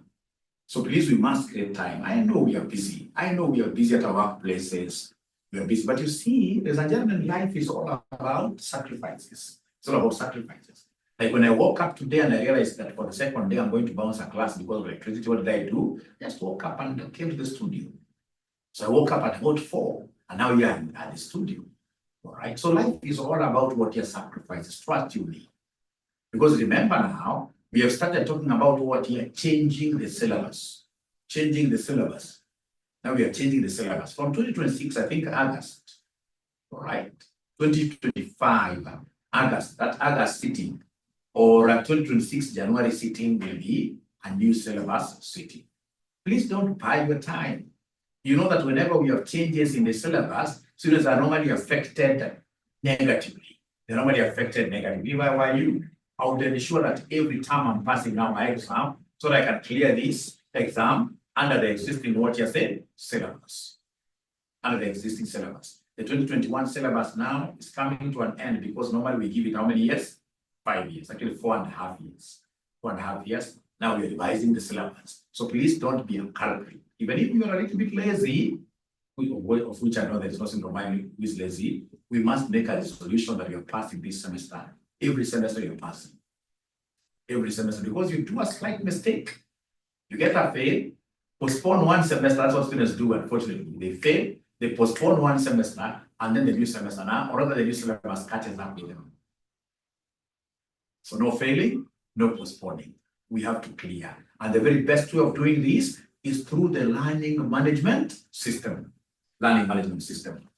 So please, we must create time. I know we are busy. I know we are busy at our workplaces. We are busy. But you see, ladies and gentlemen, life is all about sacrifices. It's all about sacrifices. Like when I woke up today and I realized that for the second day I'm going to bounce a class because of electricity, what did I do? Just woke up and came to the studio. So I woke up at about 4, and now you're at the studio. All right. So life is all about what your sacrifices. Trust you me. Because remember now, we have started talking about what you're changing the syllabus. Changing the syllabus. Now we are changing the syllabus. From 2026, I think August. All right. 2025, August, that August sitting, or 2026 January sitting will be a new syllabus sitting. Please don't buy your time. You know that whenever we have changes in the syllabus, students are normally affected negatively. They're normally affected negatively. If I were you, I would ensure that every time I'm passing now my exam, so that I can clear this exam under the existing what you said syllabus. Under the existing syllabus. The 2021 syllabus now is coming to an end because normally we give it how many years? 5 years, actually 4.5 years. 4.5 years. Now we're revising the syllabus. So please don't be a culprit. Even if you are a little bit lazy, of which I know there is no single mind who is lazy, we must make a resolution that you're passing this semester. Every semester you're passing. Every semester, because you do a slight mistake. You get a fail, postpone one semester. That's what students do, unfortunately. They fail, they postpone one semester, and then the new semester now, or rather the new syllabus catches up with them. So no failing, no postponing. We have to clear. And the very best way of doing this is through the learning management system. Learning management system.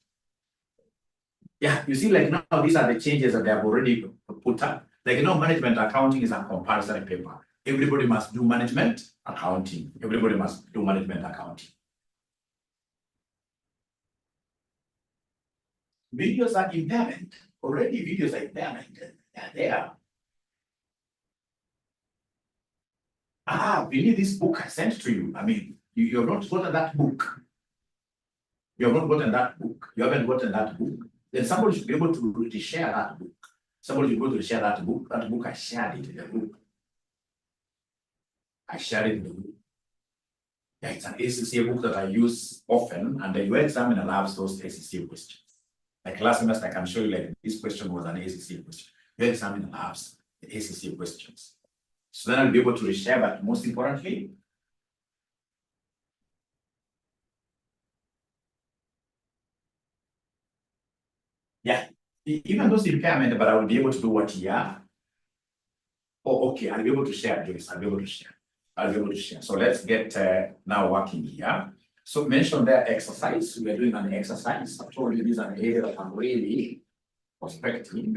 Yeah, you see, like now, these are the changes that they have already put up. Like, management accounting is a compulsory paper. Everybody must do management accounting. Everybody must do management accounting. Videos are impairment. Already videos are impairment. They're there. We need this book I sent to you. I mean, you have not gotten that book. You have not gotten that book. You haven't gotten that book. Then somebody should be able to share that book. Somebody should be able to share that book. That book, I shared it in the book. I shared it in the book. Yeah, it's an ACCA book that I use often, and your examiner loves those ACCA questions. Like last semester, I can show you like this question was an ACCA question. Your examiner loves the ACCA questions. So then I'll be able to reshare, but most importantly, yeah, even those impairment, but I will be able to do what here. Oh, okay, I'll be able to share this. I'll be able to share. I'll be able to share. So let's get now working here. So mention their exercise. We are doing an exercise. I told you these are areas that I'm really prospecting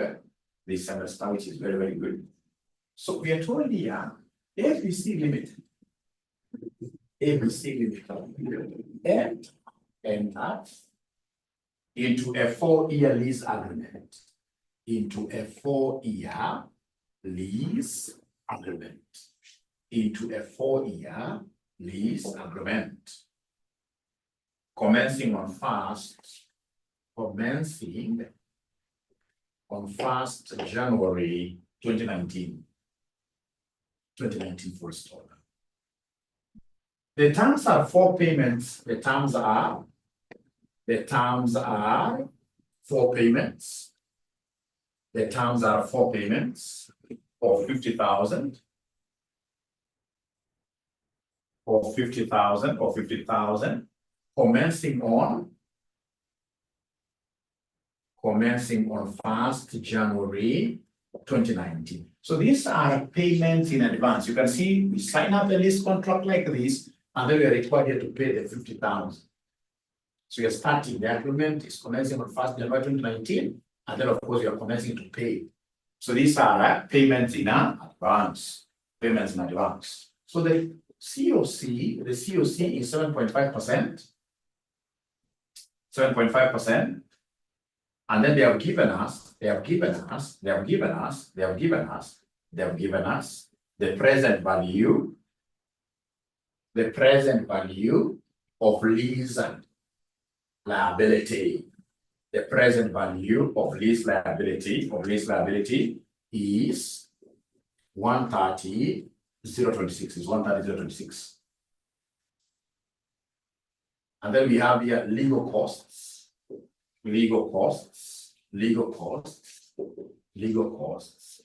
this semester, which is very, very good. So we are told here, ABC limited. ABC limited. And that into a 4-year lease agreement. Into a 4-year lease agreement. Into a 4-year lease agreement. Commencing on 1st January 2019. 2019 full stop. The terms are 4 payments. The terms are 4 payments. The terms are 4 payments of 50,000. Or 50,000 commencing on 1st January 2019. So these are payments in advance. You can see we sign up a lease contract like this, and then we are required to pay the 50,000. So you're starting, the agreement is commencing on 1st January 2019, and then of course you are commencing to pay. So these are payments in advance. Payments in advance. So the COC is 7.5%. 7.5%. And then they have given us the present value of lease liability. The present value of lease liability is 130,026 is 130,026. And then we have here legal costs, legal costs, legal costs, legal costs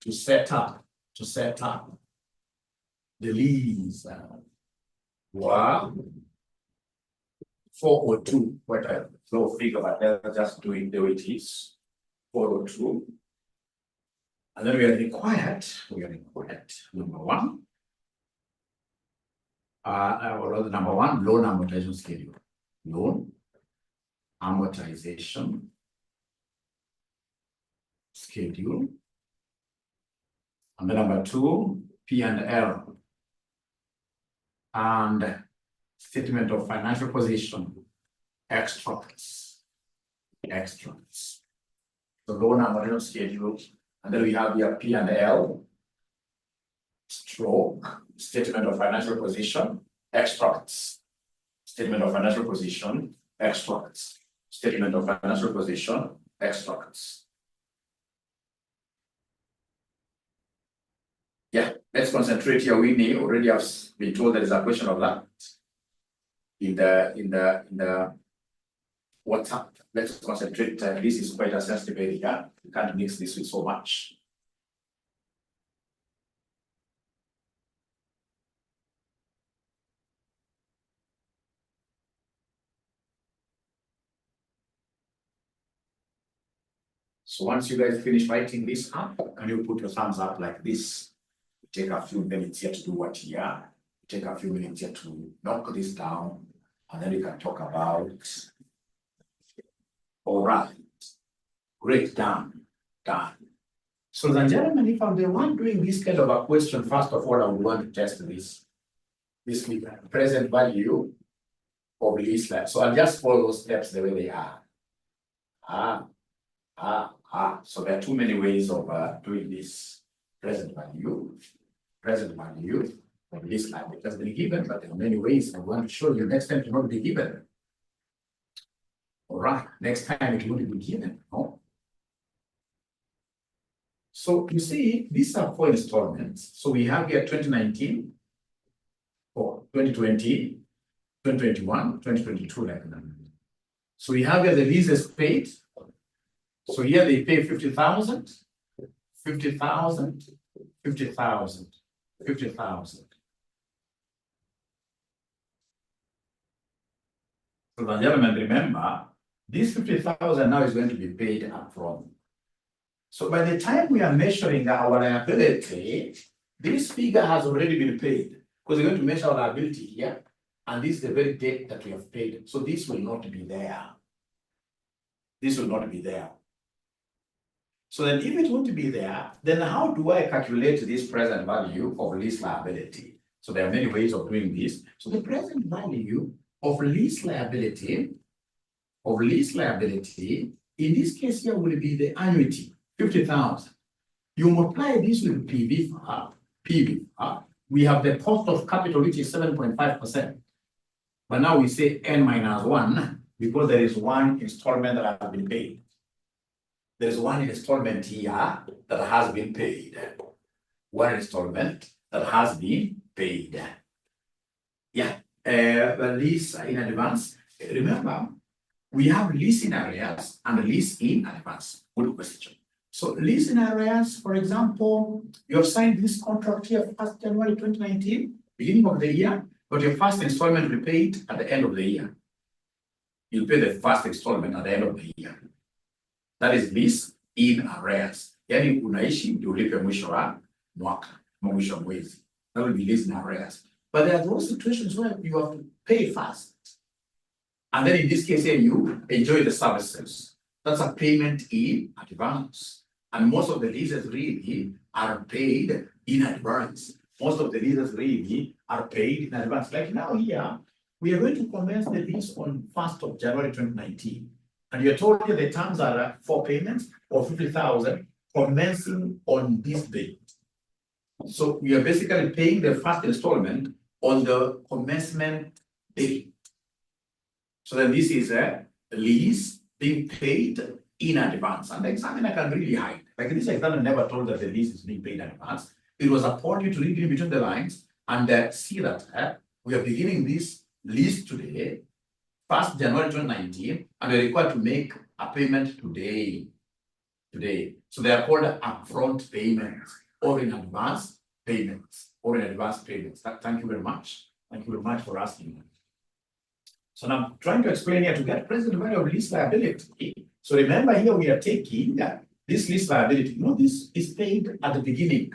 to set up the lease were 402. What I no figure, but let's just do it the way it is. 402. And then we are required, number one. Number one, loan amortization schedule. Loan amortization schedule. And then number two, P&L and statement of financial position, extracts. The loan amortization schedule, and then we have here P&L stroke statement of financial position, extracts. Statement of financial position, extracts. Statement of financial position, extracts. Yeah, let's concentrate here. We already have been told there is a question of that in the WhatsApp. Let's concentrate. This is quite a sensitive area. You can't mix this with so much. So once you guys finish writing this up, can you put your thumbs up like this? Take a few minutes here to do what here. Take a few minutes here to knock this down, and then you can talk about. All right, great, done. So then, gentlemen, if I'm the one doing this kind of a question, first of all, I would want to test this present value of lease life. So I'll just follow those steps the way they are. So there are too many ways of doing this present value of lease life. It has been given, but there are many ways. I want to show you next time it will not be given. All right, next time it will be given. No? So you see, these are 4 installments. So we have here 2019, or 2020, 2021, 2022, like that. So we have here the leases paid. So here they pay 50,000, 50,000, 50,000, 50,000. So the gentlemen, remember, this 50,000 now is going to be paid upfront. So by the time we are measuring our liability, this figure has already been paid, because we're going to measure our liability here, and this is the very date that we have paid. So this will not be there. This will not be there. So then if it won't be there, then how do I calculate this present value of lease liability? So there are many ways of doing this. So the present value of lease liability, in this case here will be the annuity, 50,000. You multiply this with PV. We have the cost of capital, which is 7.5%. But now we say N-1 because there is one installment that has been paid. There is one installment here that has been paid. One installment that has been paid. Yeah, the lease in advance. Remember, we have lease in arrears and lease in advance. Good question. So lease in arrears, for example, you have signed this contract here 1st January 2019, beginning of the year, but your first installment will be paid at the end of the year. You'll pay the first installment at the end of the year. That is lease in arrears. Yani unaishi ndio ulipe mwisho wa mwaka, mwisho wa mwezi. That will be lease in arrears. But there are those situations where you have to pay fast. And then in this case here, you enjoy the services. That's a payment in advance. And most of the leases really are paid in advance. Most of the leases really are paid in advance. Like now here, we are going to commence the lease on 1st of January 2019. And you're told here the terms are 4 payments of 50,000 commencing on this date. So we are basically paying the first installment on the commencement date. So then this is a lease being paid in advance. And the examiner can really hide. Like this examiner never told that the lease is being paid in advance. It was upon you to read in between the lines and see that we are beginning this lease today, 1st January 2019, and we're required to make a payment today. So they are called upfront payments or in advance payments Thank you very much. Thank you very much for asking. So now I'm trying to explain here to get present value of lease liability. So remember here we are taking this lease liability. This is paid at the beginning.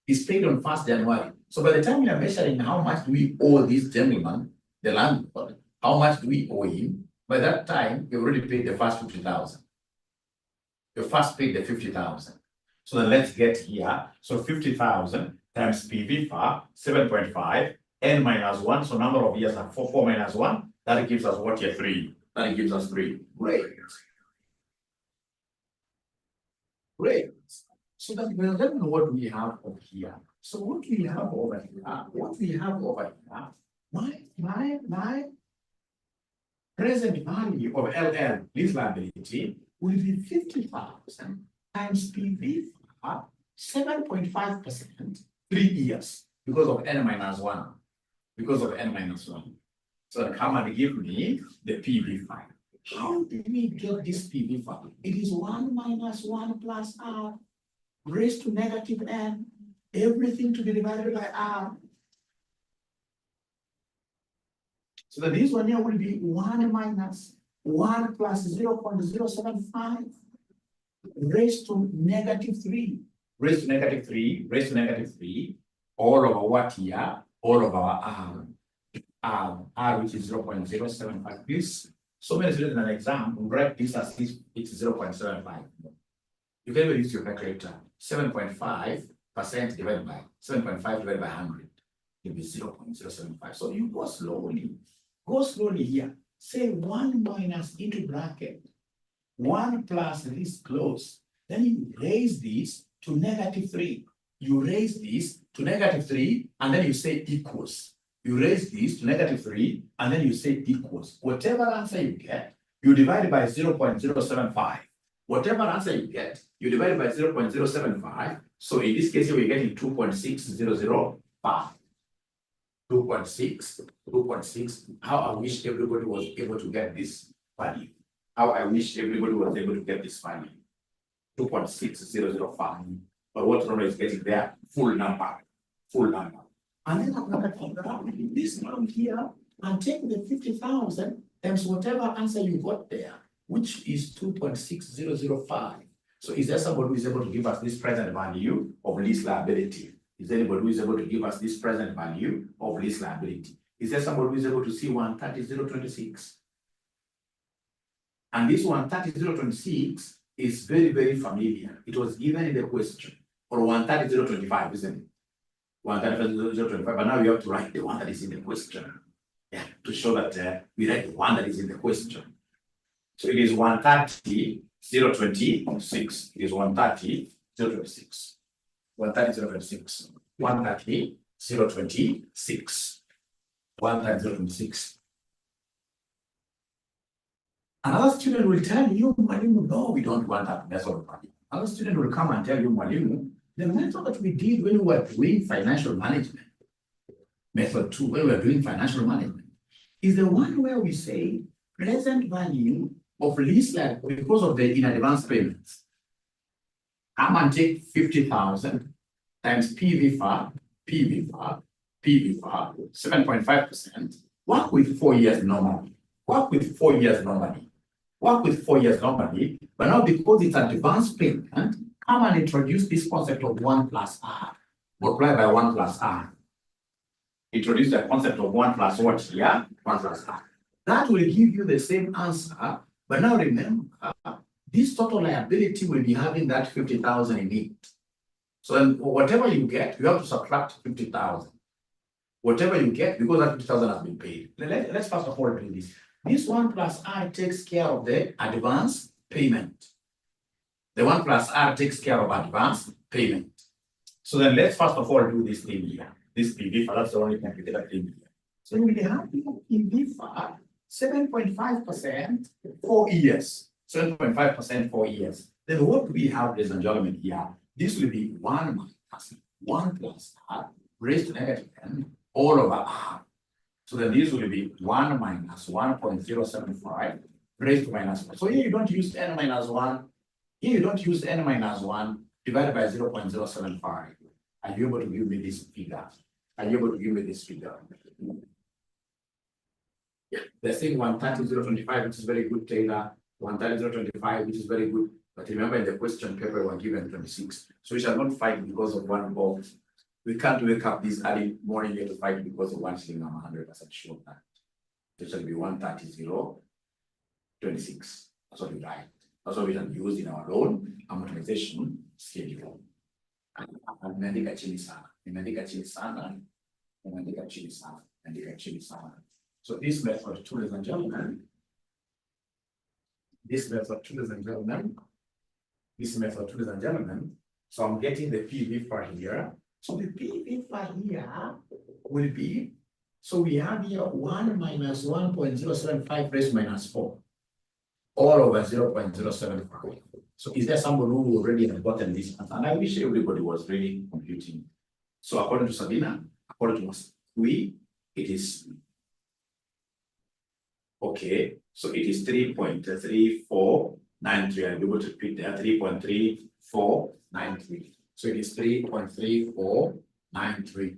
It's paid on 1st January. So by the time we are measuring how much do we owe this gentleman, the landlord, how much do we owe him? By that time, we already paid the first 50,000. You first paid the 50,000. So then let's get here. So 50,000 times PV for 7.5, n minus 1. So number of years are 4 minus 1. That gives us what here? 3. That gives us 3. Great. So then let me know what we have over here. So what we have over here, my present value of LL, lease liability, will be 50,000 times PV for 7.5%, 3 years, because of n minus 1. So come and give me the PV file. How do we get this PV file? It is 1 minus 1 plus R raised to negative n, everything to be divided by R. So that this one here will be 1 minus 1 plus 0.075 raised to negative 3. Raised to negative 3, all over what here? All over R, which is 0.075. This, so many students in an exam will write this as if it's 0.75. You can even use your calculator. 7.5% divided by 7.5 divided by 100 will be 0.075. So you go slowly. Here. Say 1 minus into bracket 1 plus this close. Then you raise this to negative 3. You raise this to negative 3 and then you say equals. You raise this to negative 3 and then you say equals. Whatever answer you get, you divide it by 0.075. Whatever answer you get, you divide it by 0.075. So in this case, we're getting 2.6005. 2.6. How I wish everybody was able to get this value. 2.6005. But what Ronald is getting there, full number. And then I'm going to figure out this one here and take the 50,000 times whatever answer you got there, which is 2.6005. So is there somebody who is able to give us this present value of lease liability? Is there anybody who is able to give us this present value of lease liability? Is there somebody who is able to see 130,026? And this 130,026 is very, very familiar. It was given in the question, or 130,025, isn't it? 130,025, but now you have to write the one that is in the question. Yeah, to show that we write the one that is in the question. So it is 130,026. It is 130,026. 130,026. 130,026. 130,026. Another student will tell you, Mwalimu, no, we don't want that method of money. Another student will come and tell you, Mwalimu, the method that we did when we were doing financial management, method 2, when we were doing financial management, is the one where we say present value of lease liability because of the in advance payments. Come and take 50,000 times PV FAR, 7.5%. Work with 4 years normally. But now because it's advance payment, come and introduce this concept of 1 plus R. Multiply by 1 plus R. Introduce the concept of 1 plus what here? 1 plus R. That will give you the same answer. But now remember, this total liability will be having that 50,000 in it. So then whatever you get, you have to subtract 50,000. Whatever you get, because that 50,000 has been paid. Let's first of all do this. This 1 plus R takes care of the advance payment. The 1 plus R takes care of advance payment. So then let's first of all do this thing here. This PV FAR, that's the only complicated thing here. So we have PV FAR 7.5% 4 years. 7.5% 4 years. Then what we have, ladies and gentlemen, here, this will be 1 minus 1 plus r raised to negative n all over r. So then this will be 1 minus 1.075 raised to minus 1. So here you don't use n minus 1. Here you don't use n minus 1 divided by 0.075. Are you able to give me this figure? Are you able to give me this figure? Yeah, they're saying 130,025, which is very good, Taylor. 130,025, which is very good. But remember, in the question paper, we're given 26. So we shall not fight because of one box. We can't wake up this early morning here to fight because of 1 shilling. I'm 100% sure of that. It shall be 130,026. That's what we write. That's what we can use in our loan amortization schedule. Nimeandika chini sana. Nimeandika chini sana. Nimeandika chini sana. Nimeandika chini sana. So this method, ladies and gentlemen, this method, ladies and gentlemen, so I'm getting the PV for here. So the PV for here will be, so we have here 1 minus 1.075 raised to minus 4, all over 0.075. So is there somebody who already has gotten this answer? And I wish everybody was really computing. So according to Sabina, according to we, it is, okay, so it is 3.3493. I'll be able to repeat there, 3.3493. So it is 3.3493.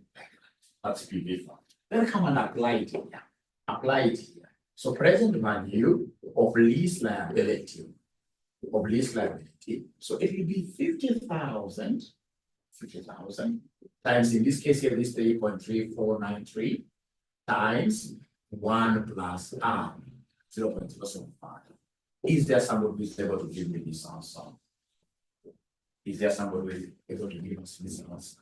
That's PV. Then come and apply it here. Apply it here. So present value of lease liability. So it will be 50,000 times, in this case here, this 3.3493 times 1 plus R, 0.075. Is there somebody who is able to give me this answer? Is there somebody who is able to give us this answer?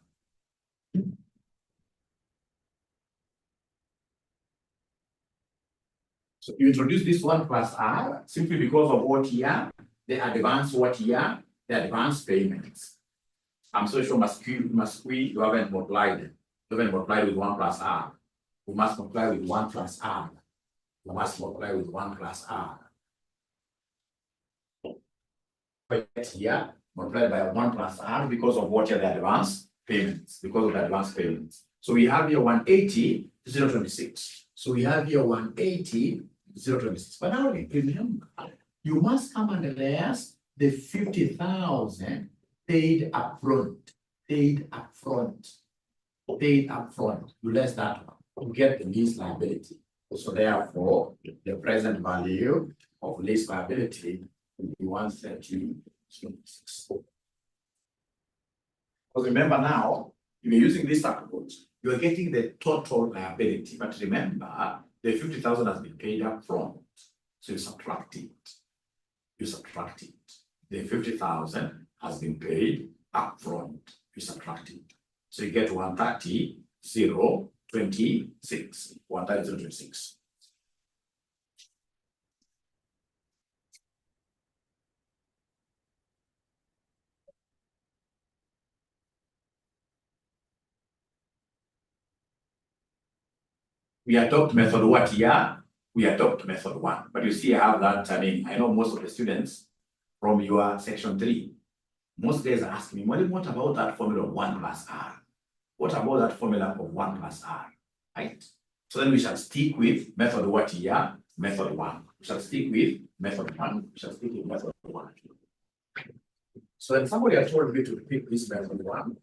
So you introduce this 1 plus R simply because of what here? The advance what here? The advance payments. I'm so sure you haven't multiplied. You haven't multiplied with 1 plus R. We must multiply with 1 plus R. We must multiply with 1 plus R. But here, multiplied by 1 plus R because of what are the advance payments. Because of the advance payments. So we have here 180, 026. So we have here 180, 026. But now remember, you must come and less the 50,000 paid upfront. Paid upfront. You less that one. You get the lease liability. So therefore, the present value of lease liability will be 130.26. Because remember now, if you're using this approach, you're getting the total liability. But remember, the 50,000 has been paid up front. So you subtract it. The 50,000 has been paid up front. You subtract it. So you get 130.026. 130.026. We adopt method what here? We adopt method 1. But you see, I have that. I mean, I know most of the students from your section 3, most guys are asking me, what about that formula of 1 plus R? What about that formula of 1 plus R? Right? So then we shall stick with method what here? Method 1. We shall stick with method 1. We shall stick with method 1. So then somebody has told me to repeat this method 1.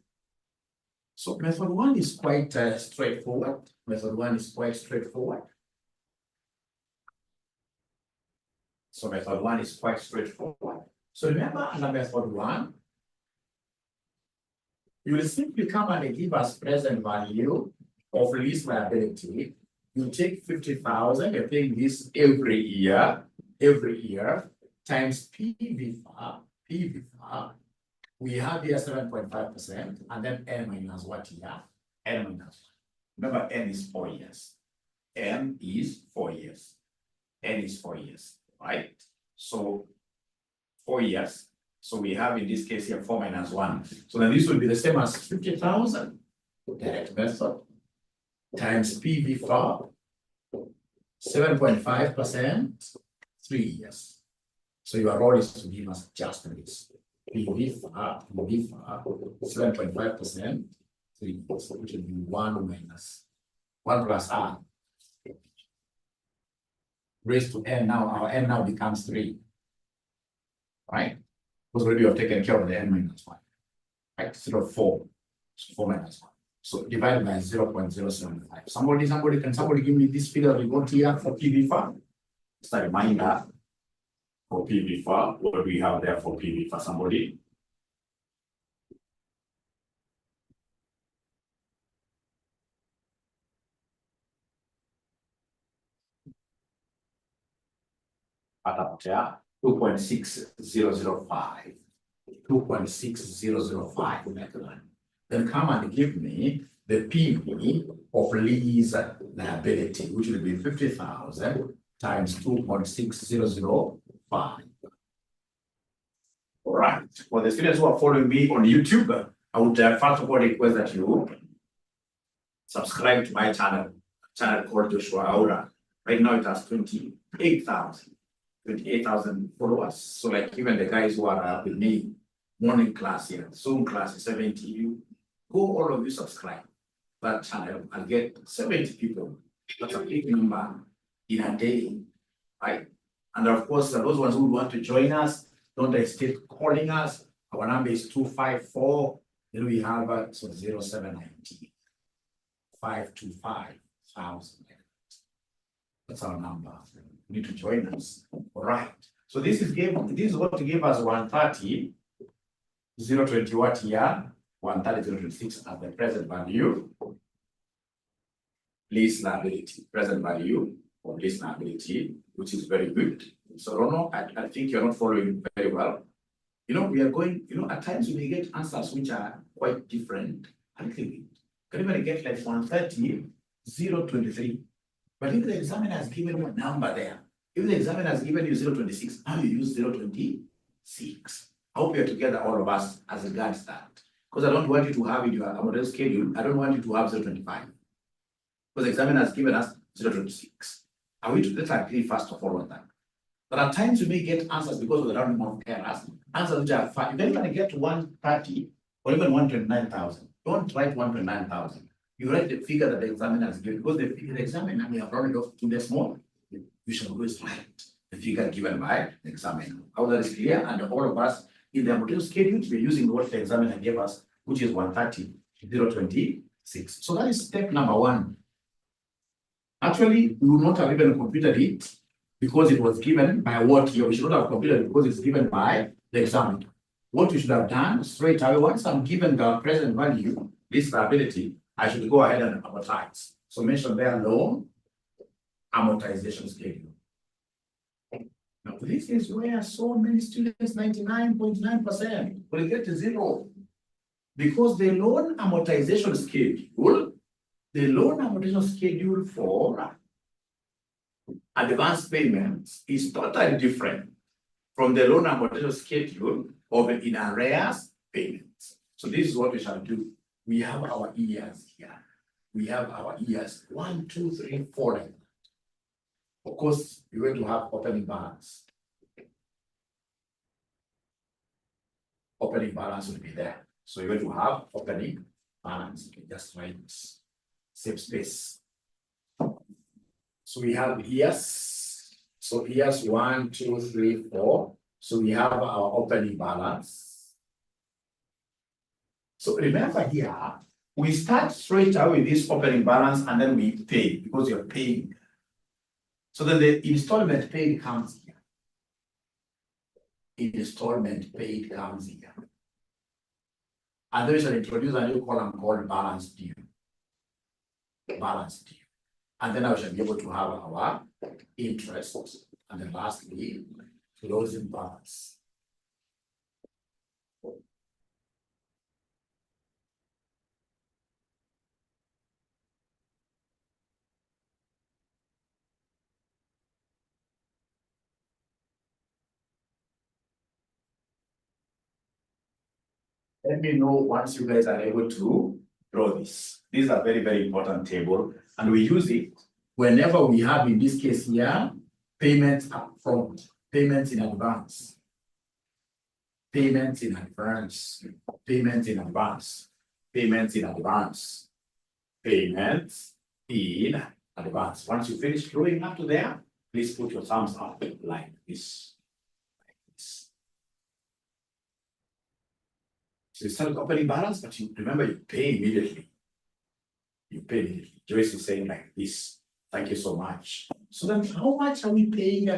So method 1 is quite straightforward. Method 1 is quite straightforward. So method 1 is quite straightforward. So remember, under method 1, you will simply come and give us present value of lease liability. You take 50,000, you're paying this every year, times PV. We have here 7.5%, and then N minus what here? N minus. Remember, N is 4 years. N is 4 years. N is 4 years, right? So 4 years. So we have in this case here 4 minus 1. So then this will be the same as 50,000. Direct method times PV for 7.5%, 3 years. So your role is to give us just this. PV-FA 7.5%, which will be 1 minus 1 plus R raised to n now. Our n now becomes 3. Right? Because already we have taken care of the n minus 1. Right? 0.4. So 4 minus 1. So divided by 0.075. Can somebody give me this figure we got here for PV-FA? Just a reminder for PV-FA. What do we have there for PV-FA? Somebody? At 2.6005. 2.6005. Then come and give me the PV of lease liability, which will be 50,000 times 2.6005. All right. For the students who are following me on YouTube, I would first of all request that you subscribe to my channel called Joshua Aura. Right now it has 28,000 followers. So like even the guys who are with me, morning class here, Zoom class is 70. You go, all of you subscribe that channel and get 70 people. That's a big number in a day, right? And of course, those ones who want to join us, don't hesitate calling us. Our number is 254. Then we have 0790 525,000. That's our number. You need to join us. All right. So this is what to give us 130, 020 what here? 130, 026 at the present value. Lease liability, present value of lease liability, which is very good. So Rono, I think you're not following very well. We are going, at times we may get answers which are quite different. A little bit. Can even get like 130, 023. But if the examiner has given you a number there, if the examiner has given you 026, now you use 026. I hope you're together, all of us, as regards that. Because I don't want you to have in your model schedule, I don't want you to have 025. Because the examiner has given us 026. Are we to let's agree first of all on that? But at times you may get answers because of the random of errors, answers which are fine. Then when you get to 130 or even 129,000, don't write 129,000. You write the figure that the examiner has given, because the examiner may have rounded off to the small. You should always write the figure given by the examiner. How that is clear, and all of us in the model schedule, we're using what the examiner gave us, which is 130, 026. So that is step number 1. Actually, we would not have even computed it because it was given by what here. We should not have computed it because it's given by the examiner. What we should have done straight away, once I'm given the present value, this liability, I should go ahead and amortize. So mention there loan amortization schedule. Now, this is where so many students, 99.9%, will get to 0. Because the loan amortization schedule for advance payments is totally different from the loan amortization schedule of in arrears payments. So this is what we shall do. We have our years here. We have our years 1, 2, 3, 4. Of course, you're going to have opening balance. Opening balance will be there. So you're going to have opening balance. You can just write save space. So we have years. So years 1, 2, 3, 4. So we have our opening balance. So remember here, we start straight away with this opening balance and then we pay because you're paying. So then the installment paid comes here. Installment paid comes here. And then we shall introduce a new column called balance due. Balance due. And then I shall be able to have our interest. And then lastly, closing balance. Let me know once you guys are able to draw this. This is a very, very important table, and we use it whenever we have, in this case here, payments up front. payments in advance, payments in advance, payments in advance, payments in advance, payments in advance. Once you finish drawing up to there, please put your thumbs up like this. So you start with opening balance, but you remember you pay immediately. You pay immediately. Joyce is saying like this. Thank you so much. So then how much are we paying?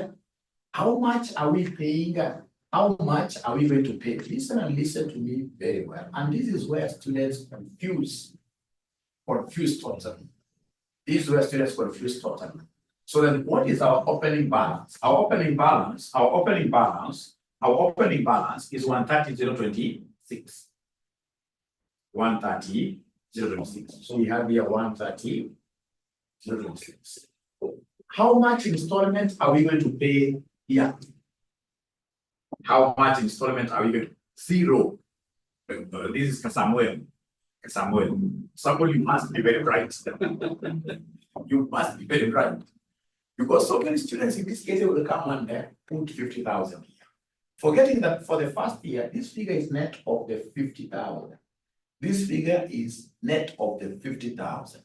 How much are we paying? How much are we going to pay? Listen and listen to me very well. And this is where students confuse totally. This is where students confuse totally. So then what is our opening balance? Our opening balance is 130,026. 130,026. So we have here 130,026. How much installment are we going to pay here? How much installment are we going to? 0. This is Samuel. Samuel, you must be very bright. You must be very bright. Because so many students in this case will come and put 50,000 here. Forgetting that for the first year, this figure is net of the 50,000. This figure is net of the 50,000.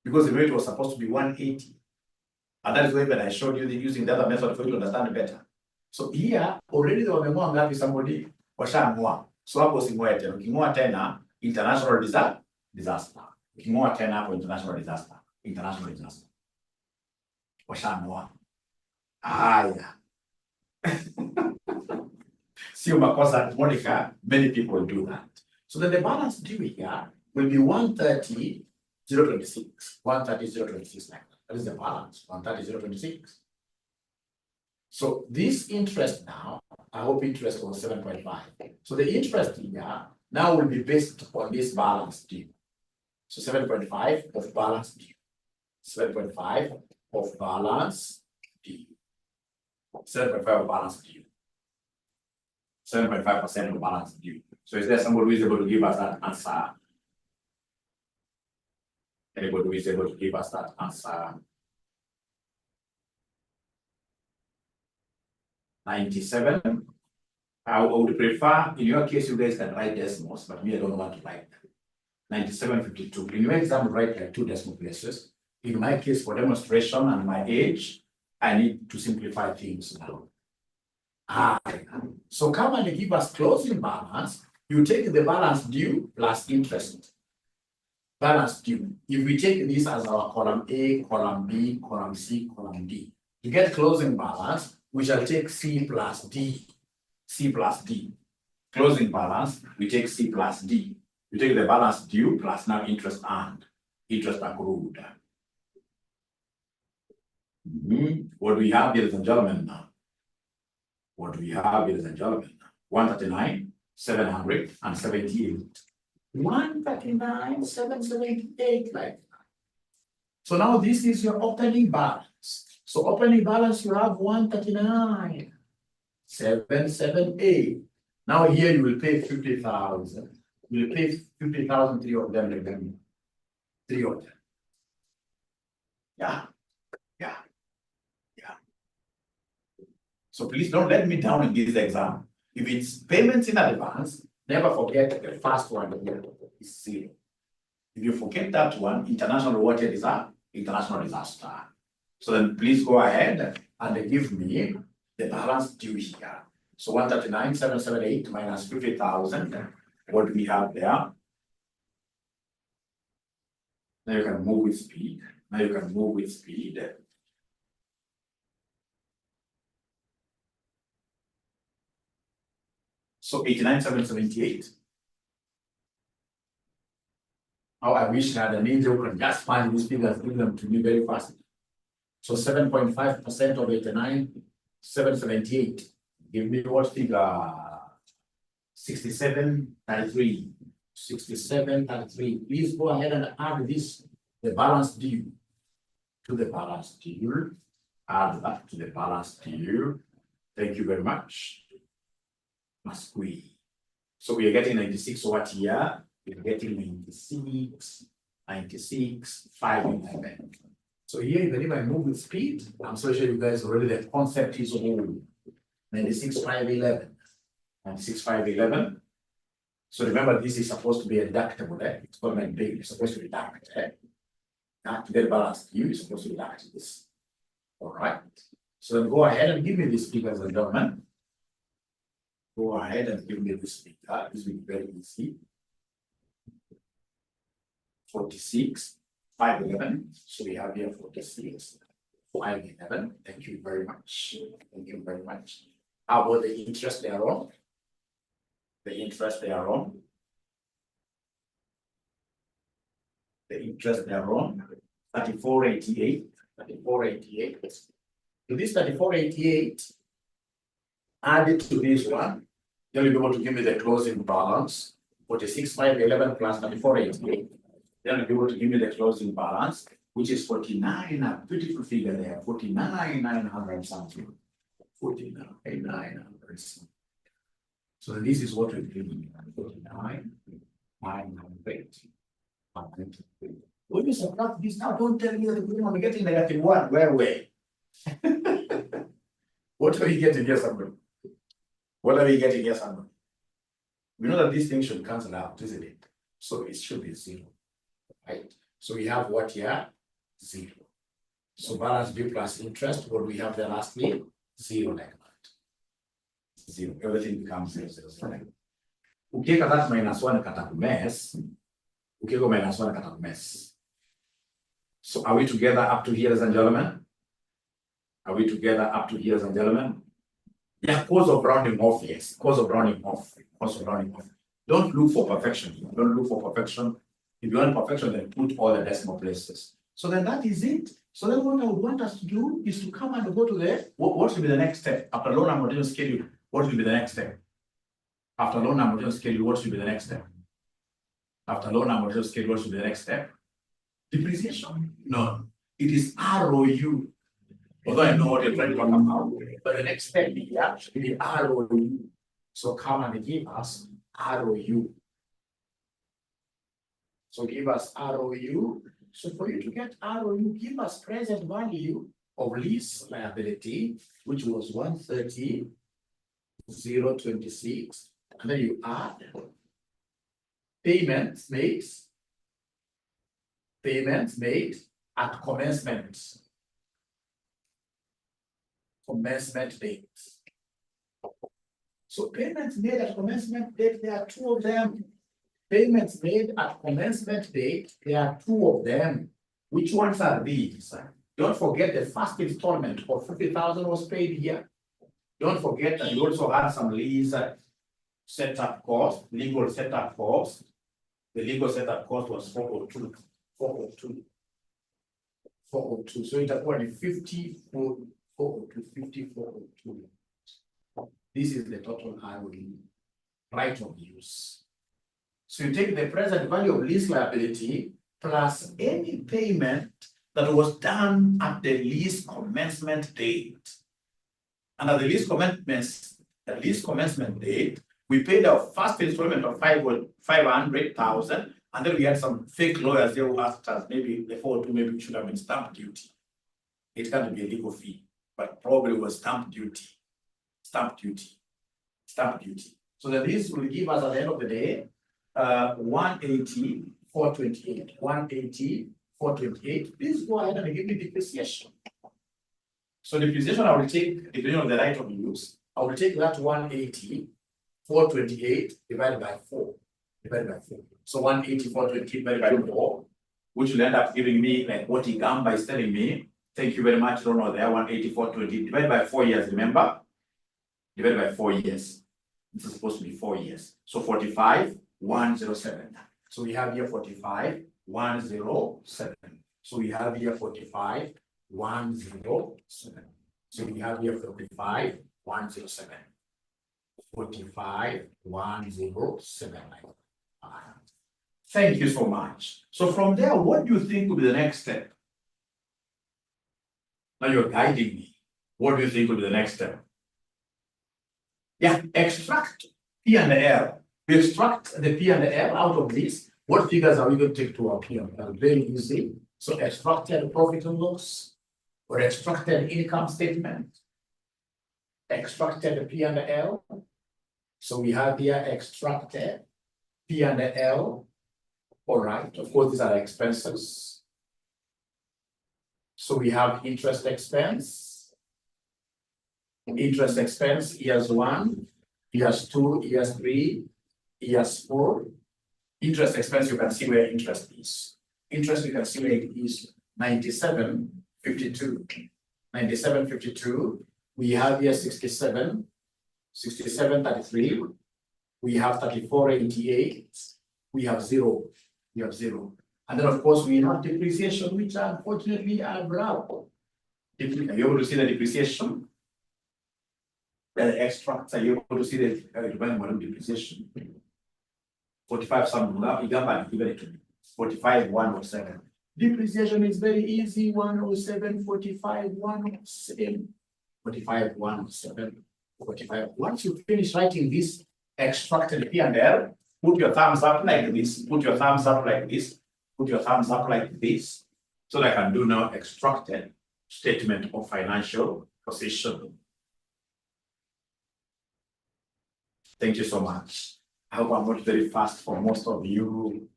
Because the rate was supposed to be 180. And that is why when I showed you using the other method for you to understand better. So here, already the wameng'oa ngapi somebody washaamua. So hapo using'oe tena. Uking'oa tena, international disaster. Uking'oa tena hapo international disaster. Washaamua. Haya. Sio makosa, Monica, many people do that. So then the balance due here will be 130,026. 130,026 like that. That is the balance, 130,026. So this interest now, I hope interest was 7.5. So the interest here now will be based on this balance due. So 7.5 of balance due. 7.5 of balance due. 7.5 of balance due. 7.5% of balance due. So is there somebody who is able to give us that answer? Anybody who is able to give us that answer? 97. I would prefer, in your case, you guys can write decimals, but me, I don't want to write them. 97.52. In your exam, write like 2 decimal places. In my case, for demonstration and my age, I need to simplify things now. So come and give us closing balance. You take the balance due plus interest. Balance due. If we take this as our column A, column B, column C, column D, to get closing balance, we shall take C plus D. C plus D. Closing balance, we take C plus D. We take the balance due plus now interest earned, interest accrued. What do we have, ladies and gentlemen, now? What do we have, ladies and gentlemen? 139,778. 139,778 like that. So now this is your opening balance. So opening balance, you have 139,778. Now here you will pay 50,000. You will pay 50,000, 3 of them, remember. 3 of them. Yeah. So please don't let me down in this exam. If it's payments in advance, never forget the first one here is 0. If you forget that one, international water is an international disaster. So then please go ahead and give me the balance due here. So 139,778 minus 50,000. What do we have there? Now you can move with speed. So 89,778. How I wish that an angel could just find these figures, give them to me very fast. So 7.5% of 89,778. Give me what figure? 67.33. 67.33. Please go ahead and add this, the balance due, to the balance due. Add that to the balance due. Thank you very much. Must we? So we are getting 96 what here? We are getting 96, 511. So here, even if I move with speed, I'm so sure you guys already, the concept is all 96,511. 96,511. So remember, this is supposed to be a deductible. It's called my big. It's supposed to be deducted. Now, to get balanced, you is supposed to deduct this. All right. So then go ahead and give me this figure, ladies and gentlemen. Go ahead and give me this figure. This will be very easy. 46, 511. So we have here 46, 511. Thank you very much. Thank you very much. How about the interest thereon? The interest thereon. The interest thereon. 3488. 3488. To this 3488, added to this one, then you'll be able to give me the closing balance. 46,511 plus 3488. Then you'll be able to give me the closing balance, which is 49. A beautiful figure there. 49,900 something. 49,900 something. So this is what we're doing. 49,900. When you subtract this now, don't tell me that we're getting -1. Where? What are we getting here, somebody? What are we getting here, somebody? We know that this thing should cancel out, isn't it? So it should be 0, right? So we have what here? 0. So balance due plus interest, what we have there lastly? 0 like that. 0. Everything becomes 0, 0, 0. Ukiweka that -1 kata mess. Ukiweka -1 kata mess. So are we together up to here, ladies and gentlemen? Are we together up to here, ladies and gentlemen? Yeah, cause of rounding off, yes. Cause of rounding off. Cause of rounding off. Don't look for perfection. Don't look for perfection. If you want perfection, then put all the decimal places. So then that is it. So then what I would want us to do is to come and go to the, what should be the next step? After loan amortization schedule, what should be the next step? After loan amortization schedule, what should be the next step? After loan amortization schedule, what should be the next step? Depreciation? No, it is ROU. Although I know what you're trying to talk about, but the next step here should be ROU. So come and give us ROU. So give us ROU. So for you to get ROU, give us present value of lease liability, which was 130,026, and then you add payments made at commencement date. So payments made at commencement date, there are 2 of them. Payments made at commencement date, there are 2 of them. Which ones are these? Don't forget the first installment of 50,000 was paid here. Don't forget that you also had some lease setup cost, legal setup cost. The legal setup cost was 402. 402. 402. So it's only 54. 402. This is the total ROE, right of use. So you take the present value of lease liability plus any payment that was done at the lease commencement date. And at the lease commencement date, we paid our first installment of 500,000, and then we had some fake lawyers there who asked us, maybe the 402 maybe should have been stamp duty. It can't be a legal fee, but probably was stamp duty. Stamp duty. So then this will give us at the end of the day 180,428. 180,428. Please go ahead and give me depreciation. So depreciation, I will take, depending on the right of use, I will take that 180,428 divided by 4. So 180,428 divided by 4, which will end up giving me like what Igamba is telling me. Thank you very much, Ronald. There, 180,428 divided by 4 years, remember? Divided by 4 years. This is supposed to be 4 years. So 45,107. So we have here 45,107. So we have here 45,107. So we have here 45,107. 45,107. Thank you so much. So from there, what do you think will be the next step? Now you're guiding me. What do you think will be the next step? Yeah, extract P and L. We extract the P and L out of this. What figures are we going to take to our P and L? Very easy. So extracted profit and loss, or extracted income statement, extracted P&L. So we have here extracted P&L. All right, of course, these are expenses. So we have interest expense. Interest expense, years 1, years 2, years 3, years 4. Interest expense, you can see where interest is. Interest, you can see where it is 97.52. 97.52. We have here 67, 67.33. We have 34.88. We have 0. We have 0. And then, of course, we have depreciation, which unfortunately are brown. Are you able to see the depreciation? The extracts, are you able to see the depreciation? 45 something, give it to me. 45, 107. Depreciation is very easy, 107, 45, 107. 45, 107, 45. Once you finish writing this extracted P&L, put your thumbs up like this, put your thumbs up like this, put your thumbs up like this, so that I can do now extracted statement of financial position. Thank you so much. I hope I'm not very fast for most of you,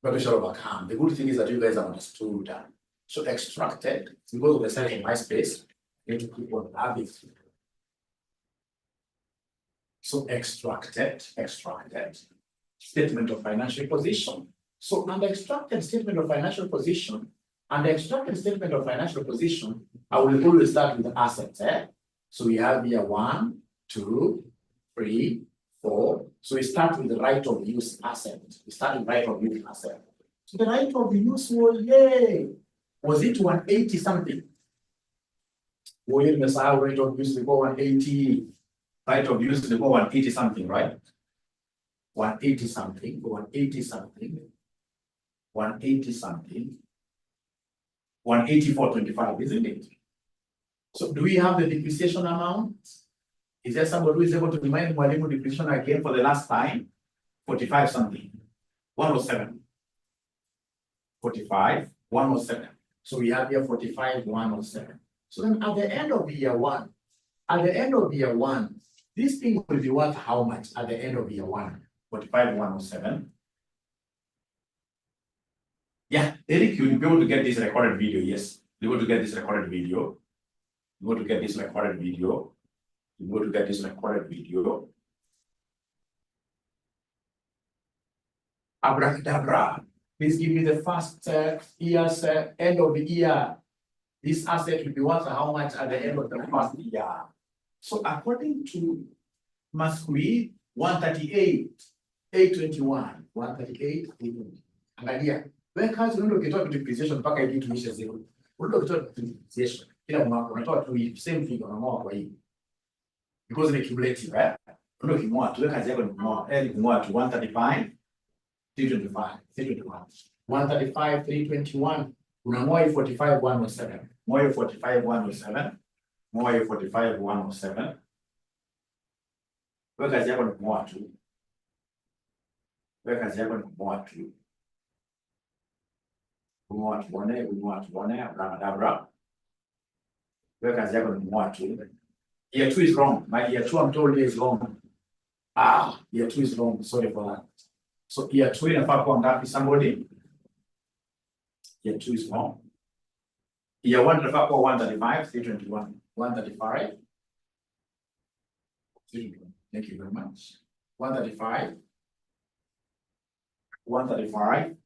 but we shall overcome. The good thing is that you guys have understood that. So extracted, because of the size of my space, I need to keep on having. So extracted, statement of financial position. So under extracted statement of financial position, I will always start with the assets. So we have here 1, 2, 3, 4. So we start with the right of use asset. So the right of use was it 180 something? Right of use to go 180. Right of use to go 180 something, right? 180 something, 180 something, 180 something, 184.25, isn't it? So do we have the depreciation amount? Is there somebody who is able to remind Mwalimu depreciation again for the last time? 45 something, 107. 45, 107. So we have here 45, 107. So then at the end of year 1, this thing will be worth how much at the end of year 1? 45, 107. Yeah, Eric, you'll be able to get this recorded video. Yes, you're able to get this recorded video. You're able to get this recorded video. You're able to get this recorded video. Abracadabra. Please give me the first year's end of the year. This asset will be worth how much at the end of the first year? So according to Masqui, 138, 821, 138, 821. Angalia, where kazi unaenda ukitoa depreciation mpaka hii tuishe zero. Unaenda ukitoa depreciation kila mwaka unatoa tu same figure unamoa kwa hii. Because ni cumulative, unaenda ukimoa tu kazi yako ni kumoa. Ni kumoa tu 135, 325, 321. 135, 321. Unamoa 45, 107. Moa 45, 107. Moa 45, 107. Weka kazi yako ni kumoa tu. Weka kazi yako ni kumoa tu. Kumoa tuone, abracadabra. Weka kazi yako ni kumoa tu. Year 2 is wrong. My year 2 I'm told you is wrong. Year 2 is wrong. Sorry for that. So year 2 inafaa kuwa ngapi somebody? Year 2 is wrong. Year 1 inafaa kuwa 135, 321. 135. 321. Thank you very much. 135. 135.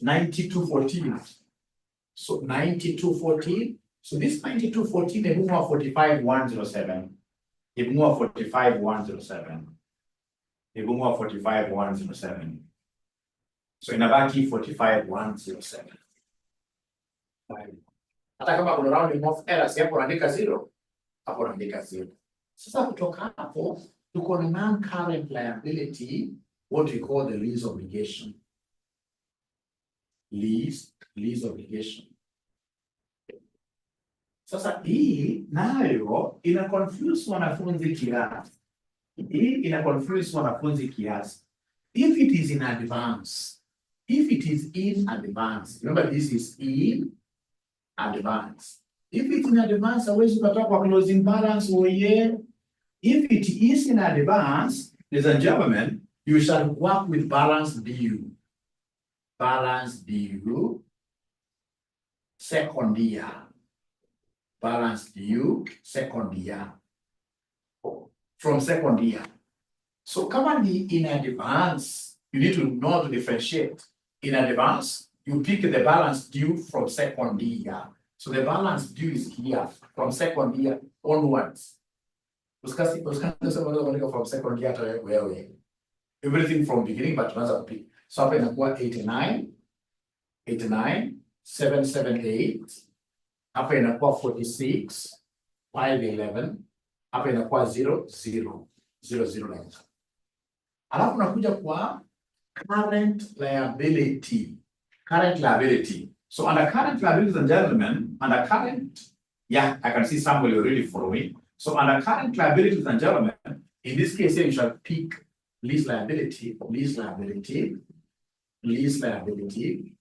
9214. So 9214. So this 9214 is more 45107. It's more 45107. It's more 45107. So inabaki 45107. Hata kama kuna rounding off errors hapo unaandika 0. Hapo unaandika 0. Sasa kutoka hapo tuko na non-current liability, what we call the lease obligation. Lease obligation. Sasa hii nayo ina confuse wanafunzi kiasi. If it is in advance, If it is in advance, remember this is in advance. If it's in advance, always you talk about closing balance or year. If it is in advance, ladies and gentlemen, you shall work with balance due. Balance due, second year. Balance due, second year. From second year. So currently in advance, you need to know to differentiate. In advance, you pick the balance due from second year. So the balance due is here from second year onwards. From second year to where everything from beginning, but once I pick. So hapa inakuwa 89, 778. Hapa inakuwa 46, 511. Hapa inakuwa 0 like that. Alafu nakuja kwa current liability. Current liability. So under current liabilities and gentlemen, under current, yeah, I can see somebody already following. So under current liabilities and gentlemen, in this case here you shall pick lease liability.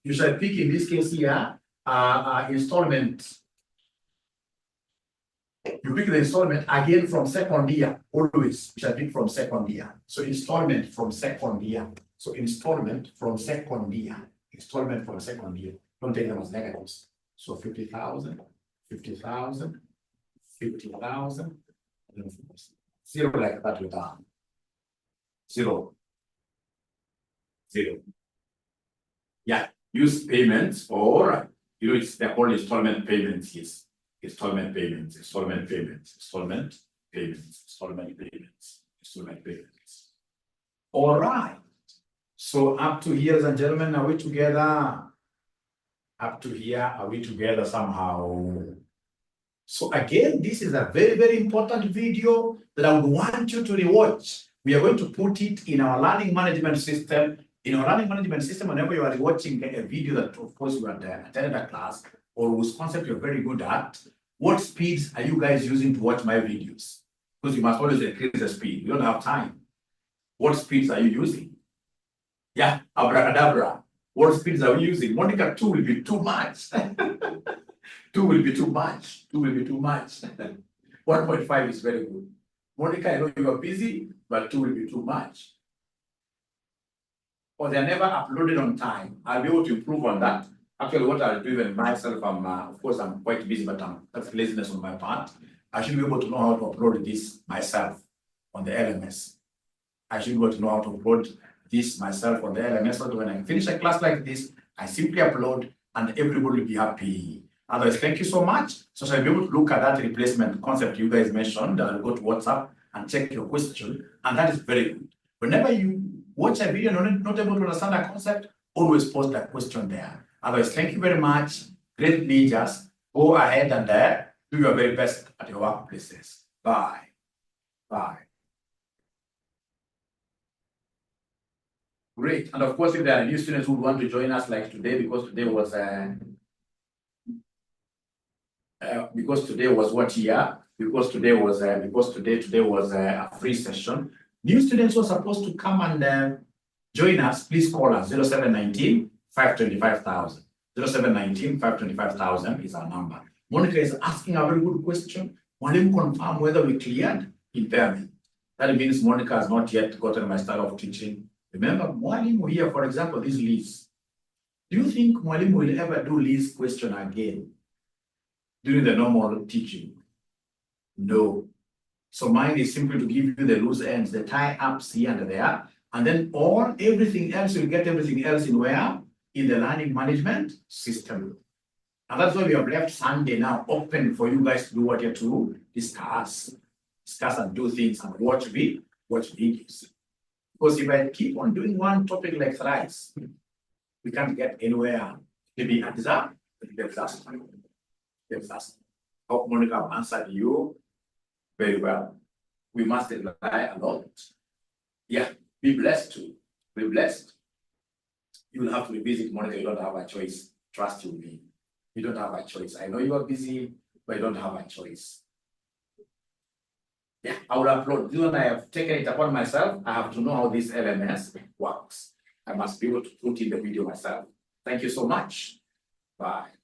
You shall pick in this case here installment. You pick the installment again from second year, always. You shall pick from second year. So installment from second year. So installment from second year. Installment from second year. Don't take them as negatives. So 50,000, 50,000, 50,000, 0 like that with that. 0. Yeah, use payments or it's the whole installment payments, yes. Installment payments. All right. So up to here, ladies and gentlemen, are we together? Up to here, are we together somehow? So again, this is a very, very important video that I would want you to rewatch. We are going to put it in our learning management system. In our learning management system, whenever you are watching a video that, of course, you had attended a class or whose concept you're very good at, what speeds are you guys using to watch my videos? Because you must always increase the speed. You don't have time. What speeds are you using? Yeah, abracadabra. What speeds are we using? Monica, 2 will be too much. 2 will be too much. 1.5 is very good. Monica, I know you are busy, but 2 will be too much. Or they're never uploaded on time. I'll be able to improve on that. Actually, what I'll do even myself, of course, I'm quite busy, but that's laziness on my part. I should be able to know how to upload this myself on the LMS. I should be able to know how to upload this myself on the LMS. So that when I finish a class like this, I simply upload and everybody will be happy. Otherwise, thank you so much. So I'll be able to look at that replacement concept you guys mentioned. I'll go to WhatsApp and check your question. And that is very good. Whenever you watch a video and not able to understand a concept, always post that question there. Otherwise, thank you very much. Greatly, just go ahead and do your very best at your workplaces. Bye. Great. And of course, if there are new students who want to join us like today, because today was today was a free session. New students who are supposed to come and join us, please call us 0719 525,000. 0719 525,000 is our number. Monica is asking a very good question. Mwalimu confirm whether we cleared impairment. That means Monica has not yet gotten my style of teaching. Remember, Mwalimu here, for example, this lease. Do you think Mwalimu will ever do lease question again during the normal teaching? No. So mine is simply to give you the loose ends, the tie-ups here and there, and then everything else, you'll get everything else in where? In the learning management system. And that's why we have left Sunday now open for you guys to do what you're to discuss and do things and watch videos. Because if I keep on doing one topic like thrice, we can't get anywhere. Maybe a disaster. Hope Monica answered you very well. We must rely a lot. Yeah, be blessed too. Be blessed. You will have to revisit Monica. You don't have a choice. Trust you me. You don't have a choice. I know you are busy, but you don't have a choice. Yeah, I will upload. This one I have taken it upon myself. I have to know how this LMS works. I must be able to put in the video myself. Thank you so much. Bye.